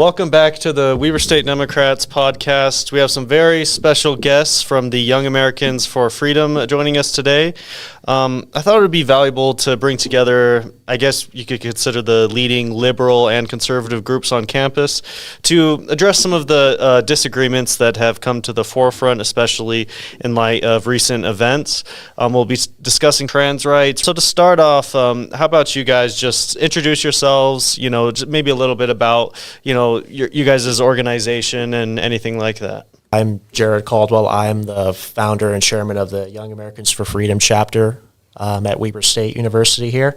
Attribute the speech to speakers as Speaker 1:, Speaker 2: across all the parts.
Speaker 1: Welcome back to the Weber State Democrats Podcast. We have some very special guests from the Young Americans for Freedom joining us today. I thought it would be valuable to bring together, I guess you could consider the leading liberal and conservative groups on campus, to address some of the disagreements that have come to the forefront, especially in light of recent events. We'll be discussing trans rights. So to start off, how about you guys just introduce yourselves, just maybe a little bit about, you guys' organization and anything like that.
Speaker 2: I'm Jered Caldwell. I'm the founder and chairman of the Young Americans for Freedom chapter at Weber State University here.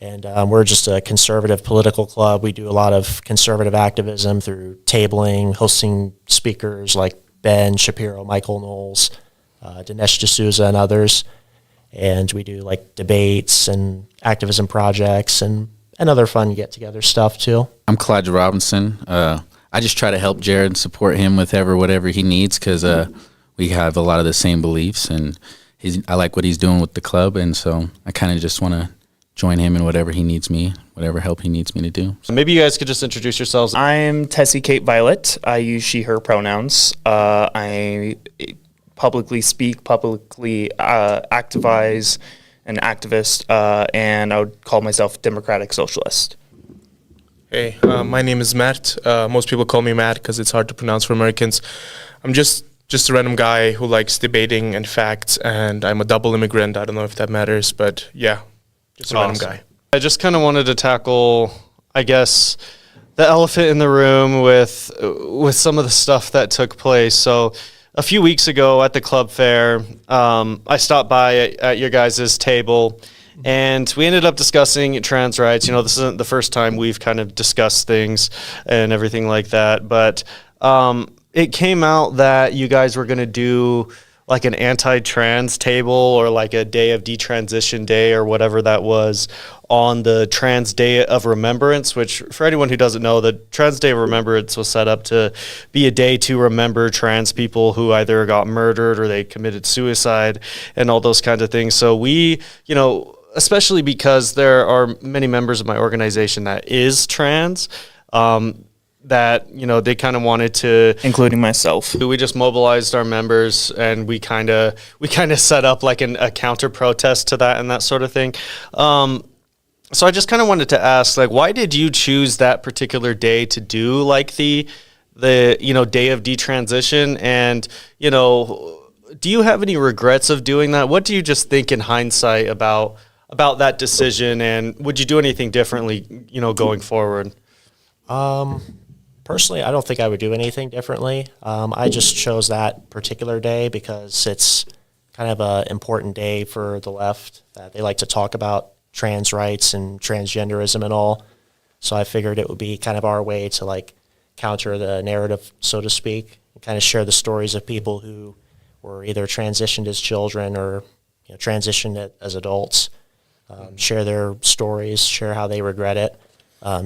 Speaker 2: And we're just a conservative political club. We do a lot of conservative activism through tabling, hosting speakers like Ben Shapiro, Michael Knowles, Dinesh D'Souza, and others. And we do like debates and activism projects and other fun get-together stuff too.
Speaker 3: I'm Kalijah Robinson. I just try to help Jered and support him with whatever he needs because we have a lot of the same beliefs, and I like what he's doing with the club, and so I kind of just want to join him in whatever help he needs me to do.
Speaker 1: So maybe you guys could just introduce yourselves.
Speaker 4: I'm Tessie Violent. I use she, her pronouns. I publicly speak, publicly activize, an activist, and I would call myself Democratic Socialist.
Speaker 5: Hey, my name is Mert. Most people call me Matt because it's hard to pronounce for Americans. I'm just a random guy who likes debating and facts, and I'm a double immigrant. I don't know if that matters, but yeah, just a random guy.
Speaker 1: I just kind of wanted to tackle, I guess, the elephant in the room with some of the stuff that took place. So a few weeks ago at the club fair, I stopped by at your guys' table, and we ended up discussing trans rights. This isn't the first time we've kind of discussed things and everything like that, but it came out that you guys were going to do like an anti-trans table or like a day of detransition day or whatever that was on the Trans Day of Remembrance, which for anyone who doesn't know, the Trans Day of Remembrance was set up to be a day to remember trans people who either got murdered or they committed suicide and all those kinds of things. So we, especially because there are many members of my organization that is trans, that, they kind of wanted to,
Speaker 4: including myself.
Speaker 1: We just mobilized our members and we kind of set up like a counter protest to that and that sort of thing. So I just kind of wanted to ask, like, why did you choose that particular day to do like the day of detransition? And, do you have any regrets of doing that? What do you just think in hindsight about that decision, and would you do anything differently, going forward?
Speaker 2: Personally, I don't think I would do anything differently. I just chose that particular day because it's kind of an important day for the left, that they like to talk about trans rights and transgenderism and all. So I figured it would be kind of our way to like counter the narrative, so to speak, and kind of share the stories of people who were either transitioned as children or transitioned as adults. Share their stories, share how they regret it,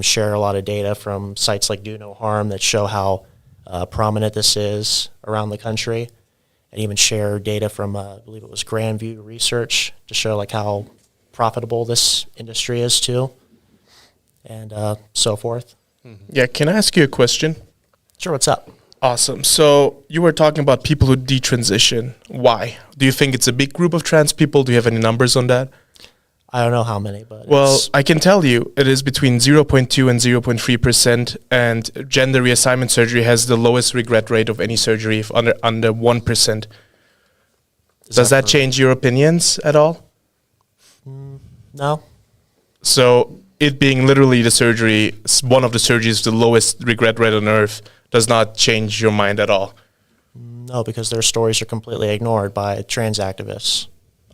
Speaker 2: share a lot of data from sites like Do No Harm that show how prominent this is around the country, and even share data from, I believe it was Grandview Research, to show like how profitable this industry is too, and so forth.
Speaker 5: Yeah, can I ask you a question?
Speaker 2: Sure, what's up?
Speaker 5: Awesome. So you were talking about people who detransition. Why? Do you think it's a big group of trans people? Do you have any numbers on that?
Speaker 2: I don't know how many, but
Speaker 5: well, I can tell you it is between 0.2 and 0.3%, and gender reassignment surgery has the lowest regret rate of any surgery, if under 1%. Does that change your opinions at all?
Speaker 2: No.
Speaker 5: So it being literally the surgery, one of the surgeries with the lowest regret rate on earth, does not change your mind at all?
Speaker 2: No, because their stories are completely ignored by trans activists,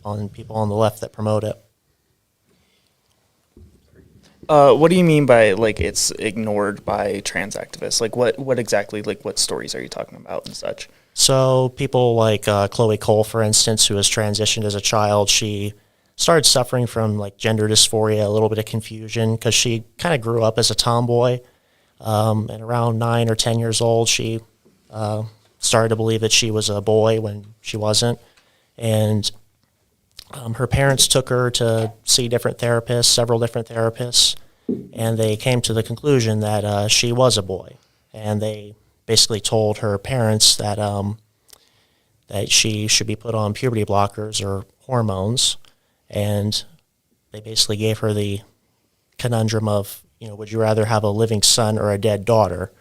Speaker 2: on people on the left that promote it.
Speaker 4: What do you mean by like it's ignored by trans activists? Like what exactly, like what stories are you talking about and such?
Speaker 2: So people like Chloe Cole, for instance, who was transitioned as a child, she started suffering from like gender dysphoria, a little bit of confusion, because she kind of grew up as a tomboy. And around 9 or 10 years old, she started to believe that she was a boy when she wasn't. And her parents took her to see several different therapists, and they came to the conclusion that she was a boy. and they basically told her parents that that she should be put on puberty blockers or hormones, and they basically gave her the conundrum of, would you rather have a living son or a dead daughter?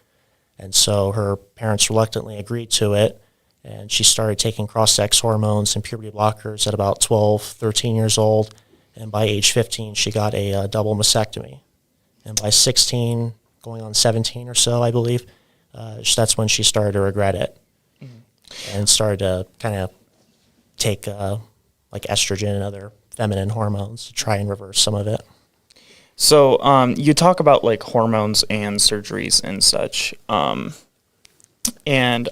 Speaker 2: And so her parents reluctantly agreed to it, and she started taking cross-sex hormones and puberty blockers at about 12, 13 years old, and by age 15 she got a double mastectomy. And by 16, going on 17 or so, I believe, that's when she started to regret it, and started to kind of take like estrogen and other feminine hormones to try and reverse some of it.
Speaker 4: So you talk about like hormones and surgeries and such, and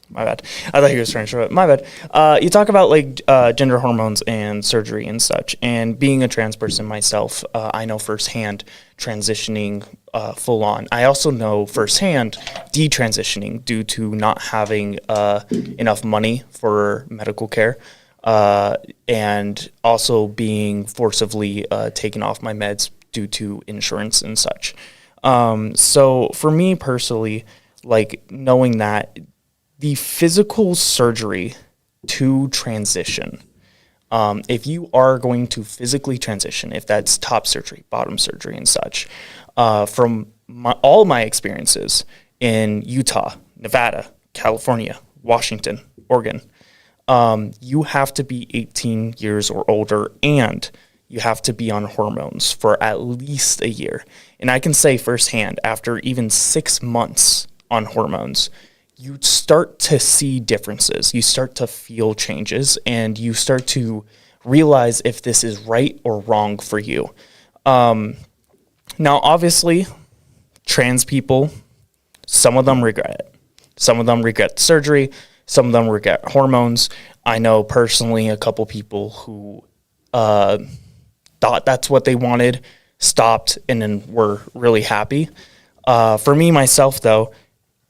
Speaker 4: my bad. I thought you were trying to show it. My bad. You talk about like gender hormones and surgery and such, and being a trans person myself, I know firsthand transitioning full on. I also know firsthand detransitioning due to not having enough money for medical care, and also being forcibly taken off my meds due to insurance and such. So for me personally, like knowing that the physical surgery to transition, if you are going to physically transition, if that's top surgery, bottom surgery and such, from all my experiences in Utah, Nevada, California, Washington, Oregon, you have to be 18 years or older, and you have to be on hormones for at least a year. And I can say firsthand, after even 6 months on hormones, you start to see differences. You start to feel changes, and you start to realize if this is right or wrong for you. Now, obviously, trans people, some of them regret it. Some of them regret the surgery. Some of them regret hormones. I know personally a couple people who thought that's what they wanted, stopped, and then were really happy. For me, myself, though,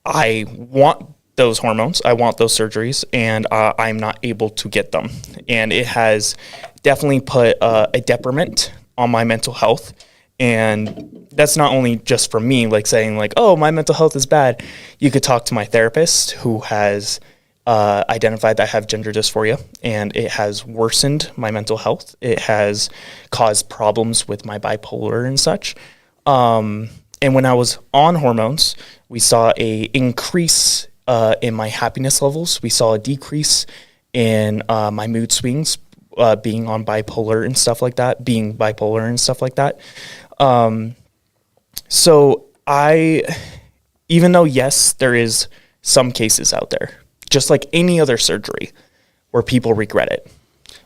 Speaker 4: I want those hormones, I want those surgeries, and I'm not able to get them. And it has definitely put a detriment on my mental health. And that's not only just from me, like saying like, oh, my mental health is bad. You could talk to my therapist who has identified that I have gender dysphoria, and it has worsened my mental health. It has caused problems with my bipolar and such. And when I was on hormones, we saw a increase in my happiness levels. We saw a decrease in my mood swings, being on bipolar and stuff like that, being bipolar and stuff like that. So even though, yes, there is some cases out there, just like any other surgery, where people regret it,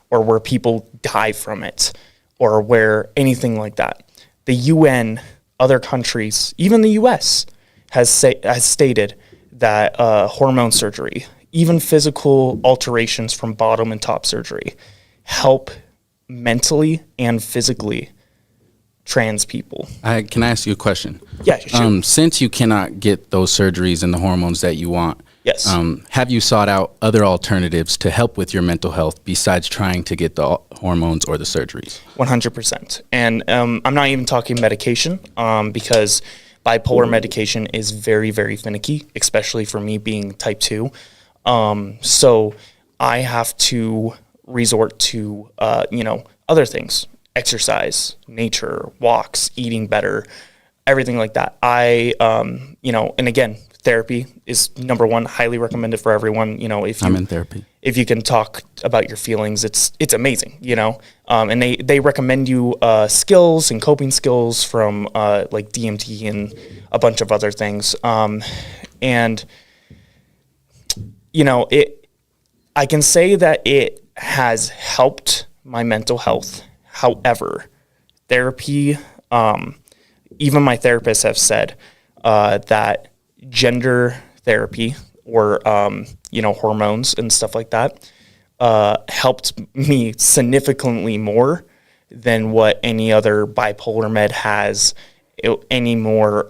Speaker 4: or where people die from it, or where anything like that, the UN, other countries, even the US, has stated that hormone surgery, even physical alterations from bottom and top surgery, help mentally and physically trans people.
Speaker 3: Can I ask you a question?
Speaker 4: Yeah, sure.
Speaker 3: Since you cannot get those surgeries and the hormones that you want,
Speaker 4: yes.
Speaker 3: Have you sought out other alternatives to help with your mental health besides trying to get the hormones or the surgeries?
Speaker 4: 100%. And I'm not even talking medication, because bipolar medication is very, very finicky, especially for me being type 2. So I have to resort to, other things, exercise, nature, walks, eating better, everything like that. And again, therapy is number one, highly recommended for everyone. I'm in therapy. If you can talk about your feelings, it's amazing, and they recommend you skills and coping skills from like DMT and a bunch of other things. I can say that it has helped my mental health. However, therapy, even my therapists have said that gender therapy or, hormones and stuff like that helped me significantly more than what any other bipolar med has, any more,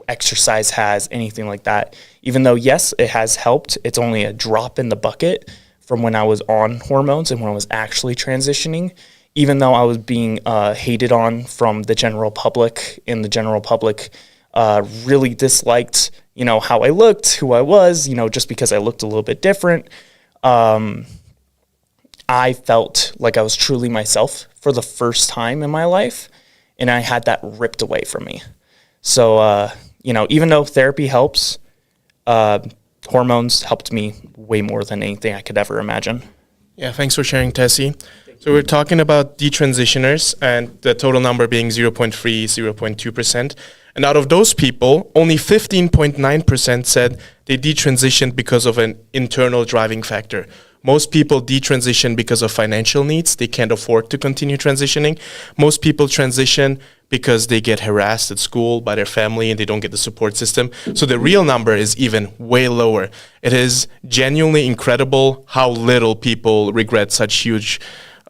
Speaker 4: exercise has, anything like that. Even though, yes, it has helped, it's only a drop in the bucket from when I was on hormones and when I was actually transitioning. Even though I was being hated on from the general public, and the general public really disliked, how I looked, who I was, just because I looked a little bit different. I felt like I was truly myself for the first time in my life, and I had that ripped away from me. So, even though therapy helps, hormones helped me way more than anything I could ever imagine.
Speaker 5: Yeah, thanks for sharing, Tessie. So we're talking about detransitioners and the total number being 0.3, 0.2%. And out of those people, only 15.9% said they detransitioned because of an internal driving factor. Most people detransition because of financial needs. They can't afford to continue transitioning. Most people transition because they get harassed at school by their family and they don't get the support system. So the real number is even way lower. It is genuinely incredible how little people regret such huge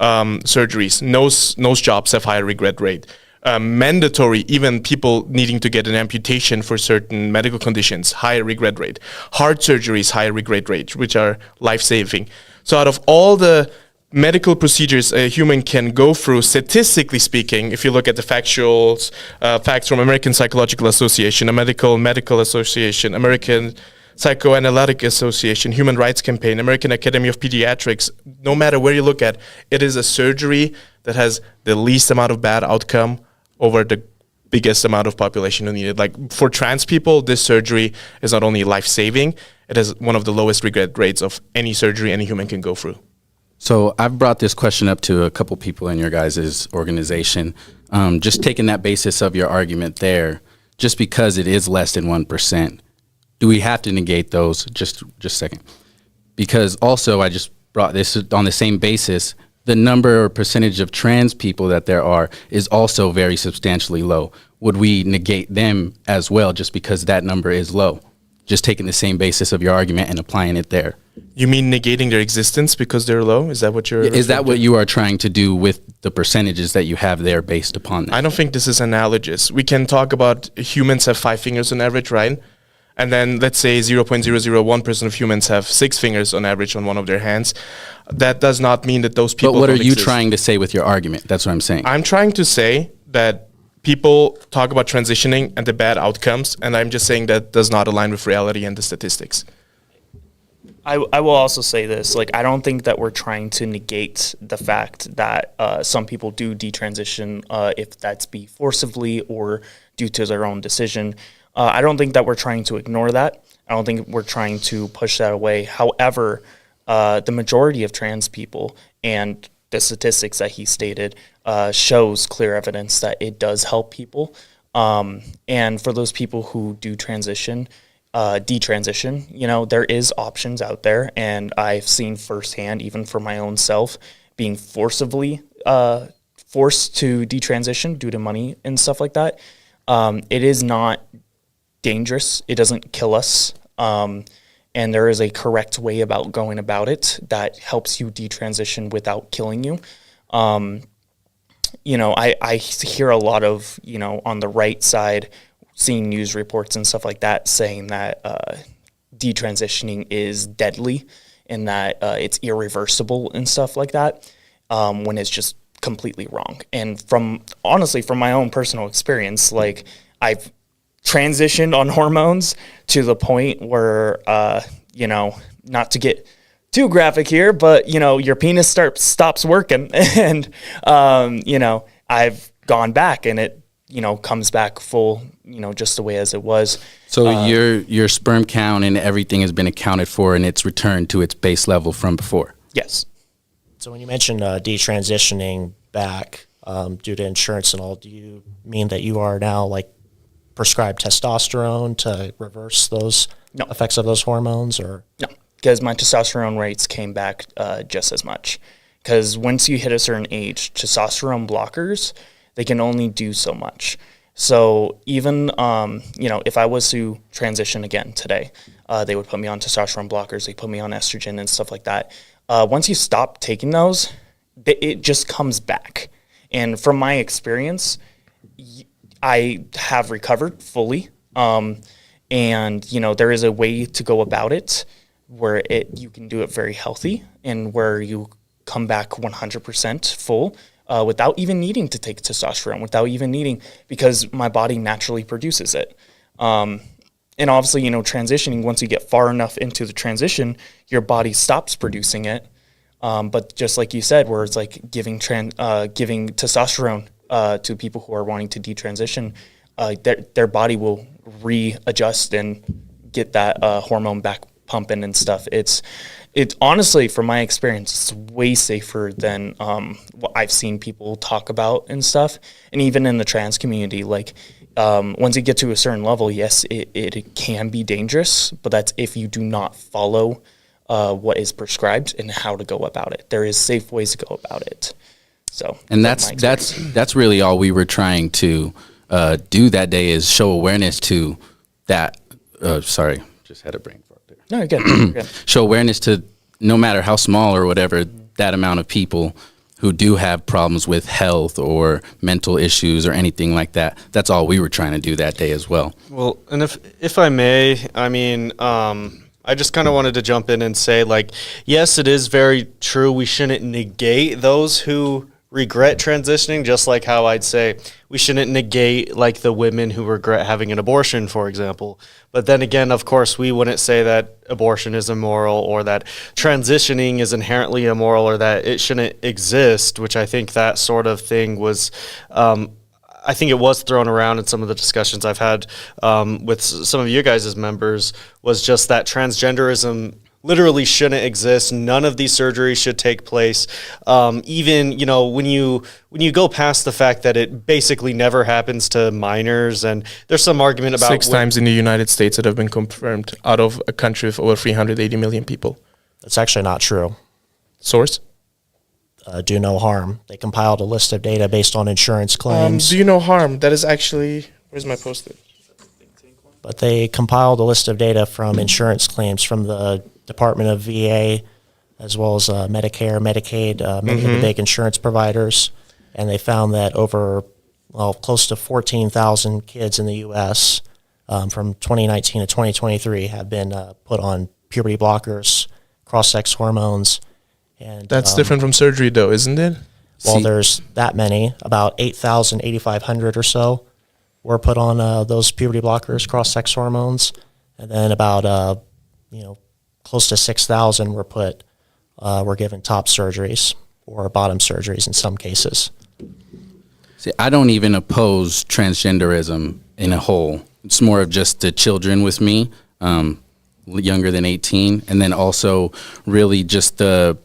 Speaker 5: surgeries. Nose jobs have higher regret rate. Mandatory, even people needing to get an amputation for certain medical conditions, higher regret rate. Heart surgeries, higher regret rate, which are life-saving. So out of all the medical procedures a human can go through, statistically speaking, if you look at the facts from American Psychological Association, American Medical Association, American Psychoanalytic Association, Human Rights Campaign, American Academy of Pediatrics, no matter where you look at, it is a surgery that has the least amount of bad outcome over the biggest amount of population who need it. Like for trans people, this surgery is not only life-saving, it has one of the lowest regret rates of any surgery any human can go through.
Speaker 3: So I've brought this question up to a couple people in your guys' organization. Just taking that basis of your argument there, just because it is less than 1%, do we have to negate those? Just a second. Because also I just brought this on the same basis, the number or percentage of trans people that there are is also very substantially low. Would we negate them as well just because that number is low? Just taking the same basis of your argument and applying it there.
Speaker 5: You mean negating their existence because they're low? Is that what you're...
Speaker 3: Is that what you are trying to do with the percentages that you have there based upon that?
Speaker 5: I don't think this is analogous. We can talk about humans have 5 fingers on average, right? And then let's say 0.001% of humans have 6 fingers on average on one of their hands. That does not mean that those people
Speaker 3: But what are you
Speaker 5: exist.
Speaker 3: trying to say with your argument? That's what I'm saying.
Speaker 5: I'm trying to say that people talk about transitioning and the bad outcomes, and I'm just saying that does not align with reality and the statistics.
Speaker 4: I will also say this, I don't think that we're trying to negate the fact that some people do detransition, if that's be forcibly or due to their own decision. I don't think that we're trying to ignore that. I don't think we're trying to push that away. However, the majority of trans people and the statistics that he stated shows clear evidence that it does help people. And for those people who do detransition, there is options out there. And I've seen firsthand, even for my own self, being forced to detransition due to money and stuff like that. It is not dangerous. It doesn't kill us. And there is a correct way about going about it that helps you detransition without killing you. I hear a lot of, on the right side, seeing news reports and stuff like that saying that detransitioning is deadly and that it's irreversible and stuff like that, when it's just completely wrong. And from my own personal experience, I've transitioned on hormones to the point where, not to get too graphic here, but, your penis stops working and, I've gone back and it, comes back full, just the way as it was.
Speaker 3: So your sperm count and everything has been accounted for and it's returned to its base level from before?
Speaker 4: Yes.
Speaker 2: So when you mentioned detransitioning back due to insurance and all, do you mean that you are now prescribed testosterone to reverse those effects of those hormones? Or
Speaker 4: no, because my testosterone rates came back just as much. Because once you hit a certain age, testosterone blockers, they can only do so much. So even if I was to transition again today, they would put me on testosterone blockers, they put me on estrogen and stuff like that. Once you stop taking those, it just comes back. And from my experience, I have recovered fully, and there is a way to go about it where you can do it very healthy and where you come back 100% full without even needing to take testosterone, without even needing, because my body naturally produces it. And obviously, transitioning, once you get far enough into the transition, your body stops producing it. But just like you said, where it's like giving testosterone to people who are wanting to detransition, their body will readjust and get that hormone back pumping and stuff. It's honestly, from my experience, it's way safer than what I've seen people talk about and stuff. And even in the trans community, like once you get to a certain level, yes, it can be dangerous, but that's if you do not follow what is prescribed and how to go about it. There is safe ways to go about it. So,
Speaker 3: and that's really all we were trying to do that day, is show awareness to that. Sorry, just had a brain fart there.
Speaker 4: No, you're good. You're good.
Speaker 3: Show awareness to, no matter how small or whatever, that amount of people who do have problems with health or mental issues or anything like that. That's all we were trying to do that day as well.
Speaker 1: Well, and if I may, I mean, I just kind of wanted to jump in and say, like, yes, it is very true. We shouldn't negate those who regret transitioning, just like how I'd say we shouldn't negate, like, the women who regret having an abortion, for example. But then again, of course, we wouldn't say that abortion is immoral or that transitioning is inherently immoral or that it shouldn't exist, which I think that sort of thing was I think it was thrown around in some of the discussions I've had with some of you guys' members, was just that transgenderism literally shouldn't exist. None of these surgeries should take place. Even, when you go past the fact that it basically never happens to minors, and there's some argument about
Speaker 5: 6 times in the United States that have been confirmed out of a country of over 380 million people.
Speaker 2: That's actually not true.
Speaker 5: Source?
Speaker 2: Do no harm. They compiled a list of data based on insurance claims.
Speaker 5: Do no harm. That is actually, where's my post-it?
Speaker 2: But they compiled a list of data from insurance claims from the Department of VA, as well as Medicare, Medicaid, many of the big insurance providers, and they found that close to 14,000 kids in the U.S. From 2019 to 2023 have been put on puberty blockers, cross-sex hormones. And
Speaker 5: that's different from surgery, though, isn't it?
Speaker 2: Well, there's that many, about 8,000, 8,500 or so were put on those puberty blockers, cross-sex hormones, and then about close to 6,000 were given top surgeries or bottom surgeries in some cases.
Speaker 3: See, I don't even oppose transgenderism in a whole. It's more of just the children with me, younger than 18, and then also really just the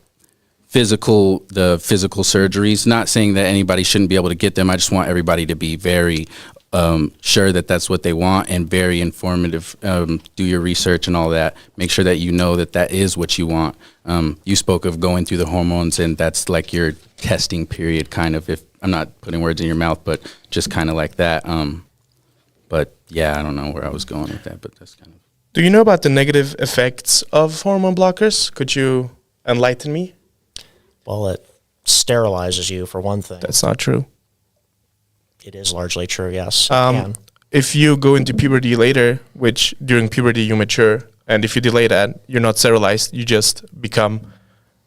Speaker 3: physical surgeries. Not saying that anybody shouldn't be able to get them. I just want everybody to be very sure that that's what they want, and very informative. Do your research and all that. Make sure that you know that that is what you want. You spoke of going through the hormones, and that's like your testing period, kind of. If I'm not putting words in your mouth, but just kind of like that. But yeah, I don't know where I was going with that, but that's kind of.
Speaker 5: Do you know about the negative effects of hormone blockers? Could you enlighten me?
Speaker 2: Well, it sterilizes you, for one thing.
Speaker 5: That's not true.
Speaker 2: It is largely true, yes.
Speaker 5: If you go into puberty later, which during puberty you mature, and if you delay that, you're not sterilized. You just become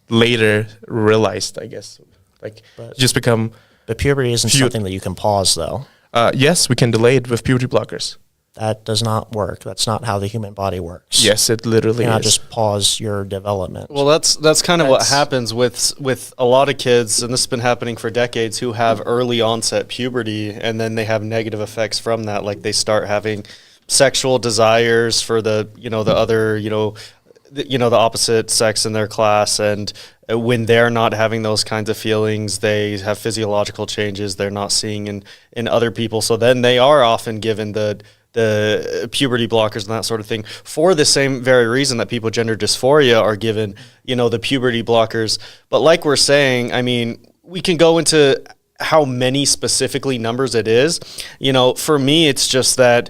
Speaker 5: later realized, I guess. Like, you just become...
Speaker 2: But puberty isn't something that you can pause, though.
Speaker 5: Yes, we can delay it with puberty blockers.
Speaker 2: That does not work. That's not how the human body works.
Speaker 5: Yes, it literally
Speaker 2: You cannot
Speaker 5: is.
Speaker 2: just pause your development.
Speaker 1: Well, that's kind of what happens with a lot of kids, and this has been happening for decades, who have early onset puberty, and then they have negative effects from that. Like, they start having sexual desires for the other, the opposite sex in their class, and when they're not having those kinds of feelings, they have physiological changes they're not seeing in other people. So then they are often given the puberty blockers and that sort of thing, for the same very reason that people with gender dysphoria are given, the puberty blockers. But like we're saying, I mean, we can go into how many specifically numbers it is. For me, it's just that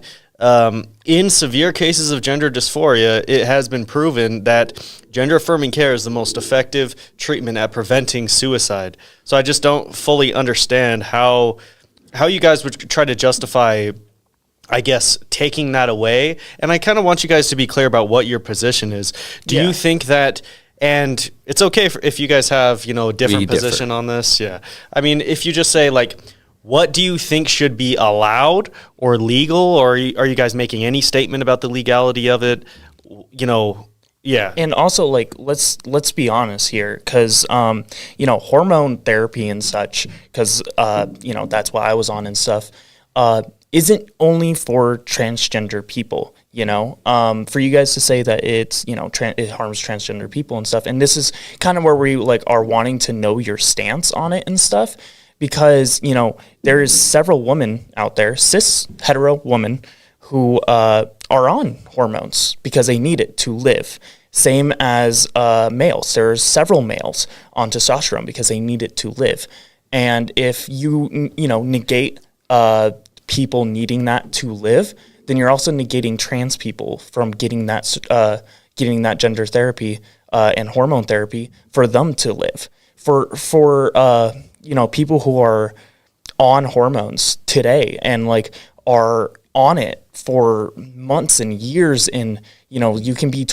Speaker 1: in severe cases of gender dysphoria, it has been proven that gender-affirming care is the most effective treatment at preventing suicide. So I just don't fully understand how you guys would try to justify, I guess, taking that away. And I kind of want you guys to be clear about what your position is. Do you think that, and it's okay if you guys have, a different position on this. Yeah. I mean, if you just say, like, what do you think should be allowed or legal, or are you guys making any statement about the legality of it? Yeah.
Speaker 4: And also, like, let's be honest here, because hormone therapy and such, because that's why I was on and stuff, isn't only for transgender people. For you guys to say that it's it harms transgender people and stuff, and this is kind of where we are wanting to know your stance on it and stuff, because there is several women out there, cis hetero women, who are on hormones because they need it to live. Same as males. There's several males on testosterone because they need it to live. And if you negate people needing that to live, then you're also negating trans people from getting that gender therapy and hormone therapy for them to live. For people who are on hormones today and are on it for months and years, and you can be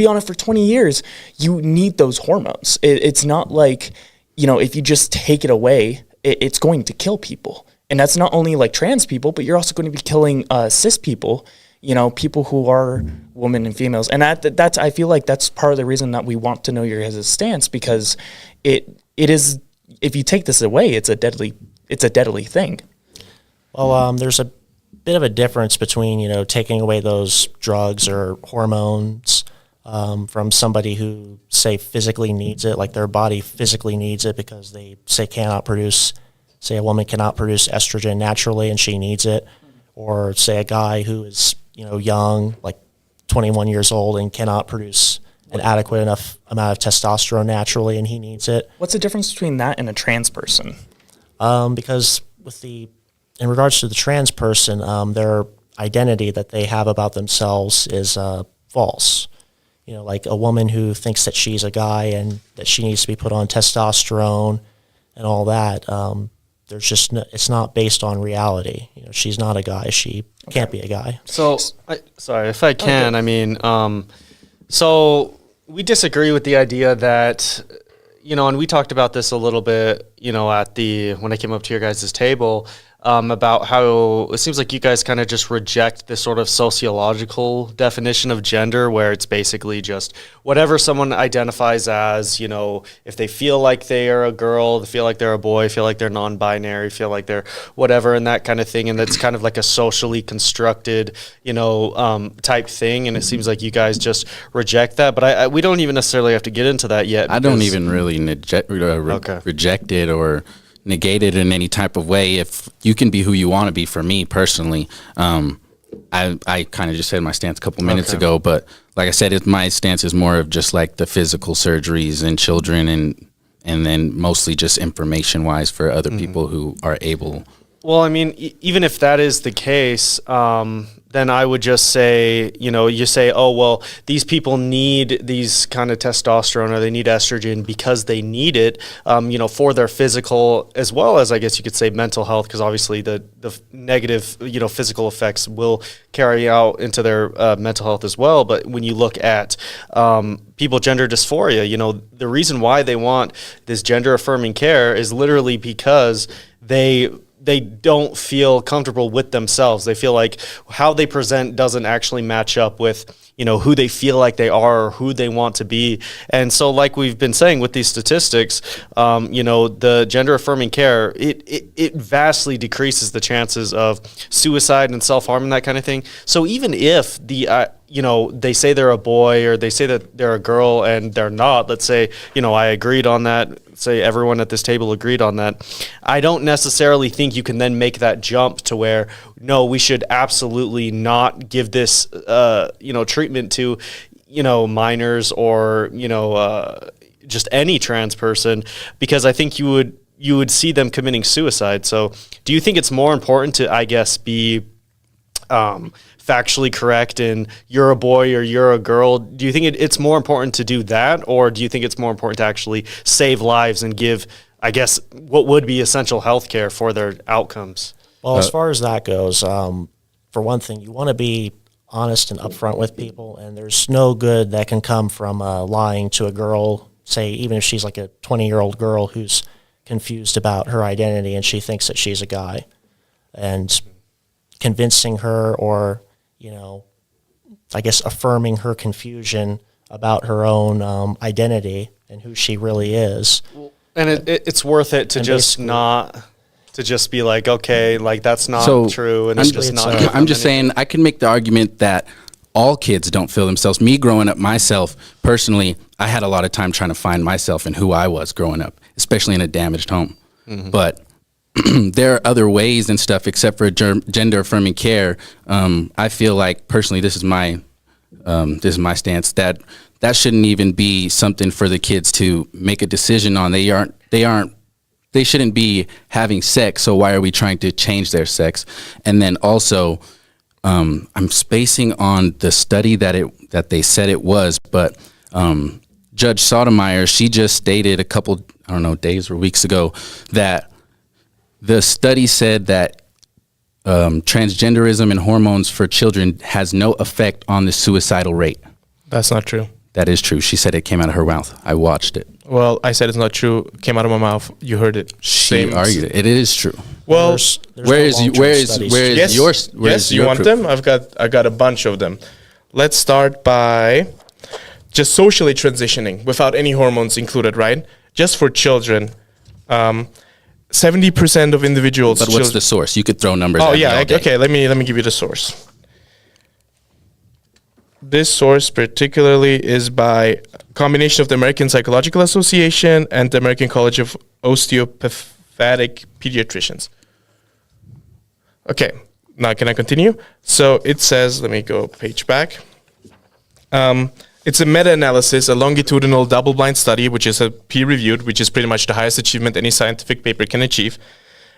Speaker 4: on it for 20 years. You need those hormones. It's not like if you just take it away, it's going to kill people. And that's not only trans people, but you're also going to be killing cis people, people who are women and females. And that's I feel like that's part of the reason that we want to know your guys' stance, because it is, if you take this away, it's a deadly thing.
Speaker 2: Well, there's a bit of a difference between taking away those drugs or hormones from somebody who say physically needs it, like their body physically needs it because they say a woman cannot produce estrogen naturally and she needs it, or say a guy who is young, like 21 years old, and cannot produce an adequate enough amount of testosterone naturally and he needs it.
Speaker 4: What's the difference between that and a trans person?
Speaker 2: Because in regards to the trans person, their identity that they have about themselves is false. Like a woman who thinks that she's a guy and that she needs to be put on testosterone and all that. It's not based on reality. She's not a guy. She can't be a guy.
Speaker 1: So, sorry if I can. Okay. I mean, so we disagree with the idea that, and we talked about this a little bit, when I came up to your guys' table, about how it seems like you guys kind of just reject this sort of sociological definition of gender, where it's basically just whatever someone identifies as, if they feel like they are a girl, they feel like they're a boy, feel like they're non-binary, feel like they're whatever, and that kind of thing. And that's kind of like a socially constructed, type thing. And it seems like you guys just reject that. But we don't even necessarily have to get into that yet.
Speaker 3: I don't even really reject it or negate it in any type of way. If you can be who you want to be, for me personally, I kind of just said my stance a couple minutes ago, but like I said, my stance is more of just like the physical surgeries in children and then mostly just information wise for other people who are able.
Speaker 1: Well, I mean, even if that is the case, then I would just say, you say, oh, well, these people need these kind of testosterone or they need estrogen because they need it, for their physical as well as, I guess you could say, mental health, because obviously the negative, physical effects will carry out into their mental health as well. But when you look at people gender dysphoria, the reason why they want this gender affirming care is literally because they don't feel comfortable with themselves. They feel like how they present doesn't actually match up with, who they feel like they are or who they want to be. And so like we've been saying with these statistics, the gender affirming care, it vastly decreases the chances of suicide and self-harm and that kind of thing. So even if they say they're a boy or they say that they're a girl and they're not, let's say, I agreed on that, say everyone at this table agreed on that, I don't necessarily think you can then make that jump to where, no, we should absolutely not give this, treatment to, minors or, just any trans person, because I think you would see them committing suicide. So do you think it's more important to, I guess, be factually correct and you're a boy or you're a girl? Do you think it's more important to do that, or do you think it's more important to actually save lives and give, I guess, what would be essential health care for their outcomes?
Speaker 2: Well, as far as that goes, for one thing, you want to be honest and upfront with people, and there's no good that can come from lying to a girl, say, even if she's like a 20-year-old girl who's confused about her identity and she thinks that she's a guy. And convincing her, or, I guess affirming her confusion about her own identity and who she really is.
Speaker 1: And it's worth it to just be like, okay, like that's not true, and it's just not.
Speaker 3: I'm just saying, I can make the argument that all kids don't feel themselves. Me growing up myself, personally, I had a lot of time trying to find myself and who I was growing up, especially in a damaged home. Mm-hmm. But there are other ways and stuff except for gender affirming care. I feel like personally, this is my stance, that shouldn't even be something for the kids to make a decision on. They shouldn't be having sex. So why are we trying to change their sex? And then also, I'm spacing on the study that they said it was, but Judge Sotomayor, she just stated a couple, days or weeks ago that the study said that transgenderism and hormones for children has no effect on the suicidal rate.
Speaker 5: That's not true.
Speaker 3: That is true. She said it came out of her mouth. I watched it.
Speaker 5: Well, I said it's not true. It came out of my mouth. You heard it.
Speaker 3: She argued it. It is true.
Speaker 5: Well,
Speaker 2: there's
Speaker 3: yours?
Speaker 5: Yes, you want them? I got a bunch of them. Let's start by just socially transitioning without any hormones included, right? Just for children. 70% of individuals.
Speaker 3: But what's the source? You could throw numbers.
Speaker 5: Oh yeah, okay. Let me give you the source. This source particularly is by combination of the American Psychological Association and the American College of Osteopathic Pediatricians. Okay, now can I continue? So it says, let me go a page back. It's a meta-analysis, a longitudinal double-blind study, which is a peer-reviewed, which is pretty much the highest achievement any scientific paper can achieve.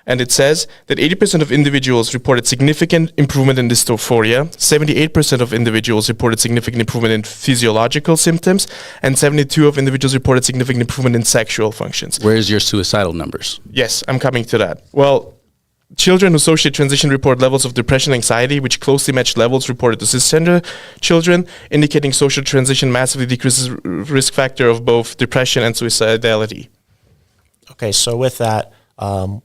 Speaker 5: And it says that 80% of individuals reported significant improvement in dysphoria, 78% of individuals reported significant improvement in physiological symptoms, and 72% of individuals reported significant improvement in sexual functions.
Speaker 3: Where's your suicidal numbers?
Speaker 5: Yes, I'm coming to that. Well, children who socially transition report levels of depression and anxiety, which closely match levels reported to cisgender children, indicating social transition massively decreases risk factor of both depression and suicidality.
Speaker 2: Okay, so with that,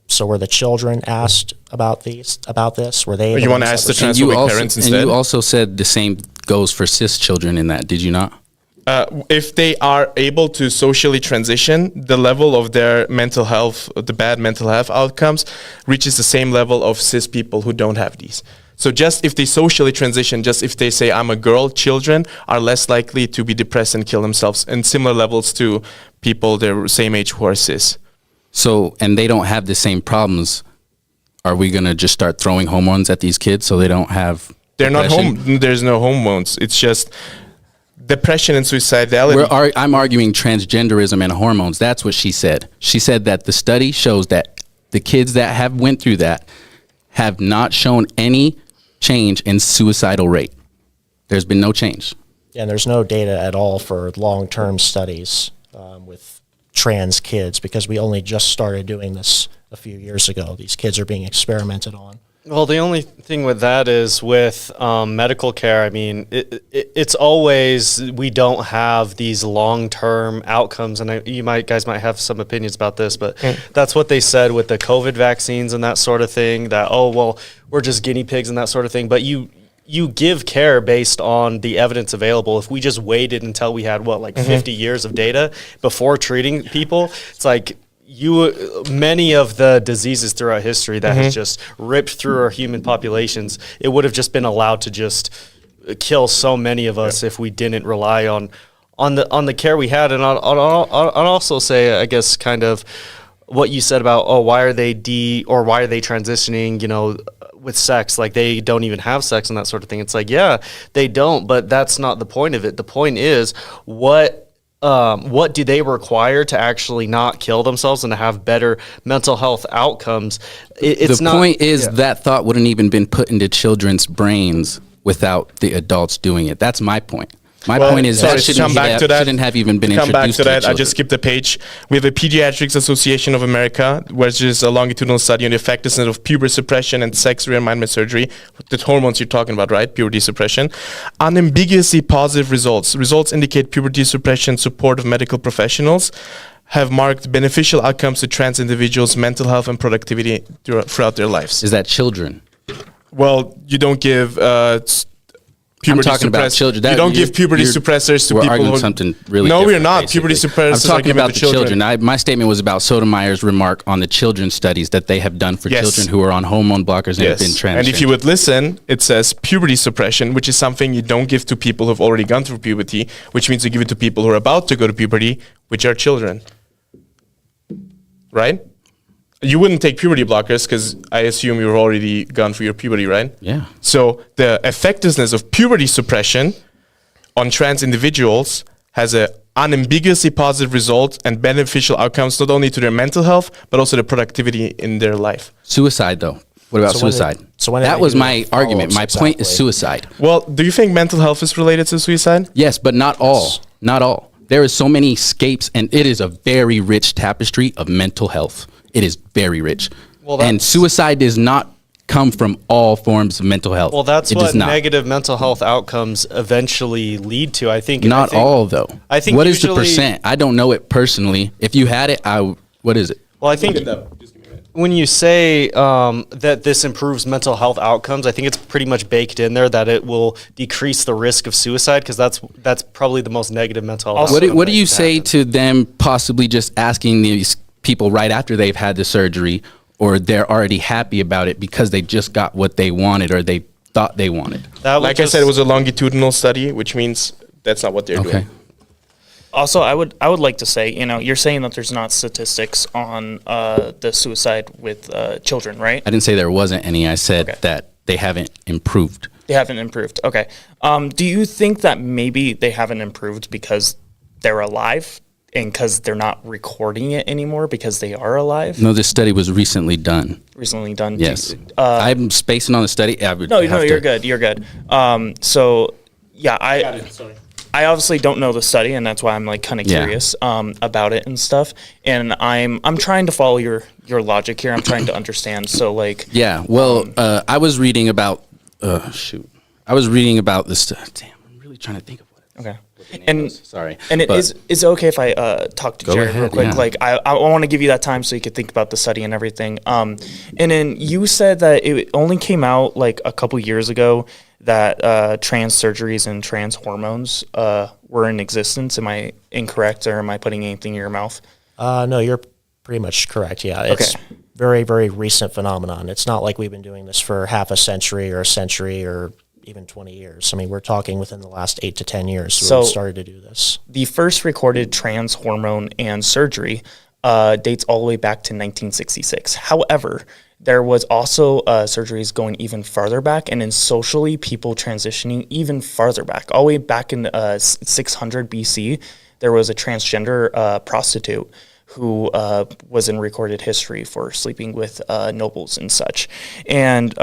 Speaker 2: so were the children asked about this? Were they?
Speaker 5: You want to ask the transphobic parents instead?
Speaker 3: And you also said the same goes for cis children in that, did you not?
Speaker 5: If they are able to socially transition, the level of their mental health, the bad mental health outcomes, reaches the same level of cis people who don't have these. So just if they socially transition, just if they say, I'm a girl, children are less likely to be depressed and kill themselves in similar levels to people their same age who are cis.
Speaker 3: So, and they don't have the same problems. Are we going to just start throwing hormones at these kids so they don't have depression?
Speaker 5: There's no hormones. It's just depression and suicidality.
Speaker 3: I'm arguing transgenderism and hormones. That's what she said. She said that the study shows that the kids that have went through that have not shown any change in suicidal rate. There's been no change.
Speaker 2: Yeah, and there's no data at all for long-term studies with trans kids, because we only just started doing this a few years ago. These kids are being experimented on.
Speaker 1: Well, the only thing with that is with medical care, I mean, it's always, we don't have these long-term outcomes, and guys might have some opinions about this, but that's what they said with the COVID vaccines and that sort of thing, that, we're just guinea pigs and that sort of thing. But you give care based on the evidence available. If we just waited until we had 50 years of data before treating people, it's like many of the diseases throughout history that has just ripped through our human populations, it would have just been allowed to just kill so many of us if we didn't rely on the care we had. And I'll also say, I guess, kind of what you said about why are they transitioning, with sex, like they don't even have sex and that sort of thing. It's like, yeah, they don't, but that's not the point of it. The point is, what do they require to actually not kill themselves and to have better mental health outcomes? The
Speaker 3: point is that thought wouldn't even been put into children's brains without the adults doing it. That's my point. My point is that shouldn't have even been introduced to
Speaker 5: back to that.
Speaker 3: children.
Speaker 5: I just skipped a page. We have a Pediatrics Association of America, which is a longitudinal study on the effectiveness of puberty suppression and sex realignment surgery. The hormones you're talking about, right? Puberty suppression. Unambiguously positive results. Results indicate puberty suppression support of medical professionals. have marked beneficial outcomes to trans individuals' mental health and productivity throughout their lives.
Speaker 3: Is that children?
Speaker 5: Well, you don't give puberty
Speaker 3: I'm talking about children.
Speaker 5: You don't give puberty suppressors to
Speaker 3: we're
Speaker 5: people
Speaker 3: arguing
Speaker 5: who...
Speaker 3: something really
Speaker 5: No, we're
Speaker 3: different,
Speaker 5: not.
Speaker 3: basically.
Speaker 5: Puberty suppressors
Speaker 3: I'm talking
Speaker 5: are given
Speaker 3: about
Speaker 5: to
Speaker 3: the children. My statement was about Sotomayor's remark on the children studies that they have done for children who are on hormone blockers and have been transgender.
Speaker 5: And if you would listen, it says puberty suppression, which is something you don't give to people who've already gone through puberty, which means you give it to people who are about to go to puberty, which are children. Right? You wouldn't take puberty blockers because I assume you've already gone through your puberty, right?
Speaker 3: Yeah.
Speaker 5: So the effectiveness of puberty suppression on trans individuals has a unambiguously positive result and beneficial outcomes not only to their mental health but also the productivity in their life.
Speaker 3: Suicide, though. What about suicide? That was my argument. My point is suicide.
Speaker 5: Well, do you think mental health is related to suicide?
Speaker 3: Yes, but not all. Not all. There is so many escapes, and it is a very rich tapestry of mental health. It is very rich. And suicide does not come from all forms of mental health.
Speaker 1: Well, that's what negative mental health outcomes eventually lead to. I think
Speaker 3: not all, though.
Speaker 1: I think
Speaker 3: what is the percent? I don't know it personally. If you had it, what is it?
Speaker 1: Well, I think when you say that this improves mental health outcomes, I think it's pretty much baked in there that it will decrease the risk of suicide because that's probably the most negative mental health.
Speaker 3: What do you say to them possibly just asking these people right after they've had the surgery, or they're already happy about it because they just got what they wanted or they thought they wanted?
Speaker 5: Like I said, it was a longitudinal study, which means that's not what they're doing.
Speaker 4: Also, I would like to say, you're saying that there's not statistics on the suicide with children, right?
Speaker 3: I didn't say there wasn't any. I said that they haven't improved.
Speaker 4: They haven't improved. Okay. Do you think that maybe they haven't improved because they're alive? And because they're not recording it anymore because they are alive?
Speaker 3: No, this study was recently done.
Speaker 4: Recently done?
Speaker 3: Yes. I'm spacing on the study.
Speaker 4: No, you're good. You're good. So, yeah, I obviously don't know the study, and that's why I'm like kind of curious about it and stuff. And I'm trying to follow your logic here. I'm trying to understand. So, like...
Speaker 3: Yeah, well, I was reading about... I was reading about this... Damn, I'm really trying to think of what it is.
Speaker 4: Okay. And
Speaker 3: sorry,
Speaker 4: and is it okay if I talk to Jered real quick?
Speaker 3: Yeah.
Speaker 4: Like I want to give you that time so you could think about the study and everything. And then you said that it only came out like a couple years ago that trans surgeries and trans hormones were in existence. Am I incorrect, or am I putting anything in your mouth?
Speaker 2: No, you're pretty much correct. Yeah, it's very, very recent phenomenon. It's not like we've been doing this for half a century or even 20 years. I mean, we're talking within the last 8 to 10 years we started to do this.
Speaker 4: The first recorded trans hormone and surgery dates all the way back to 1966. However, there was also surgeries going even farther back, and then socially people transitioning even farther back. All the way back in 600 BC, there was a transgender prostitute who was in recorded history for sleeping with nobles and such. And,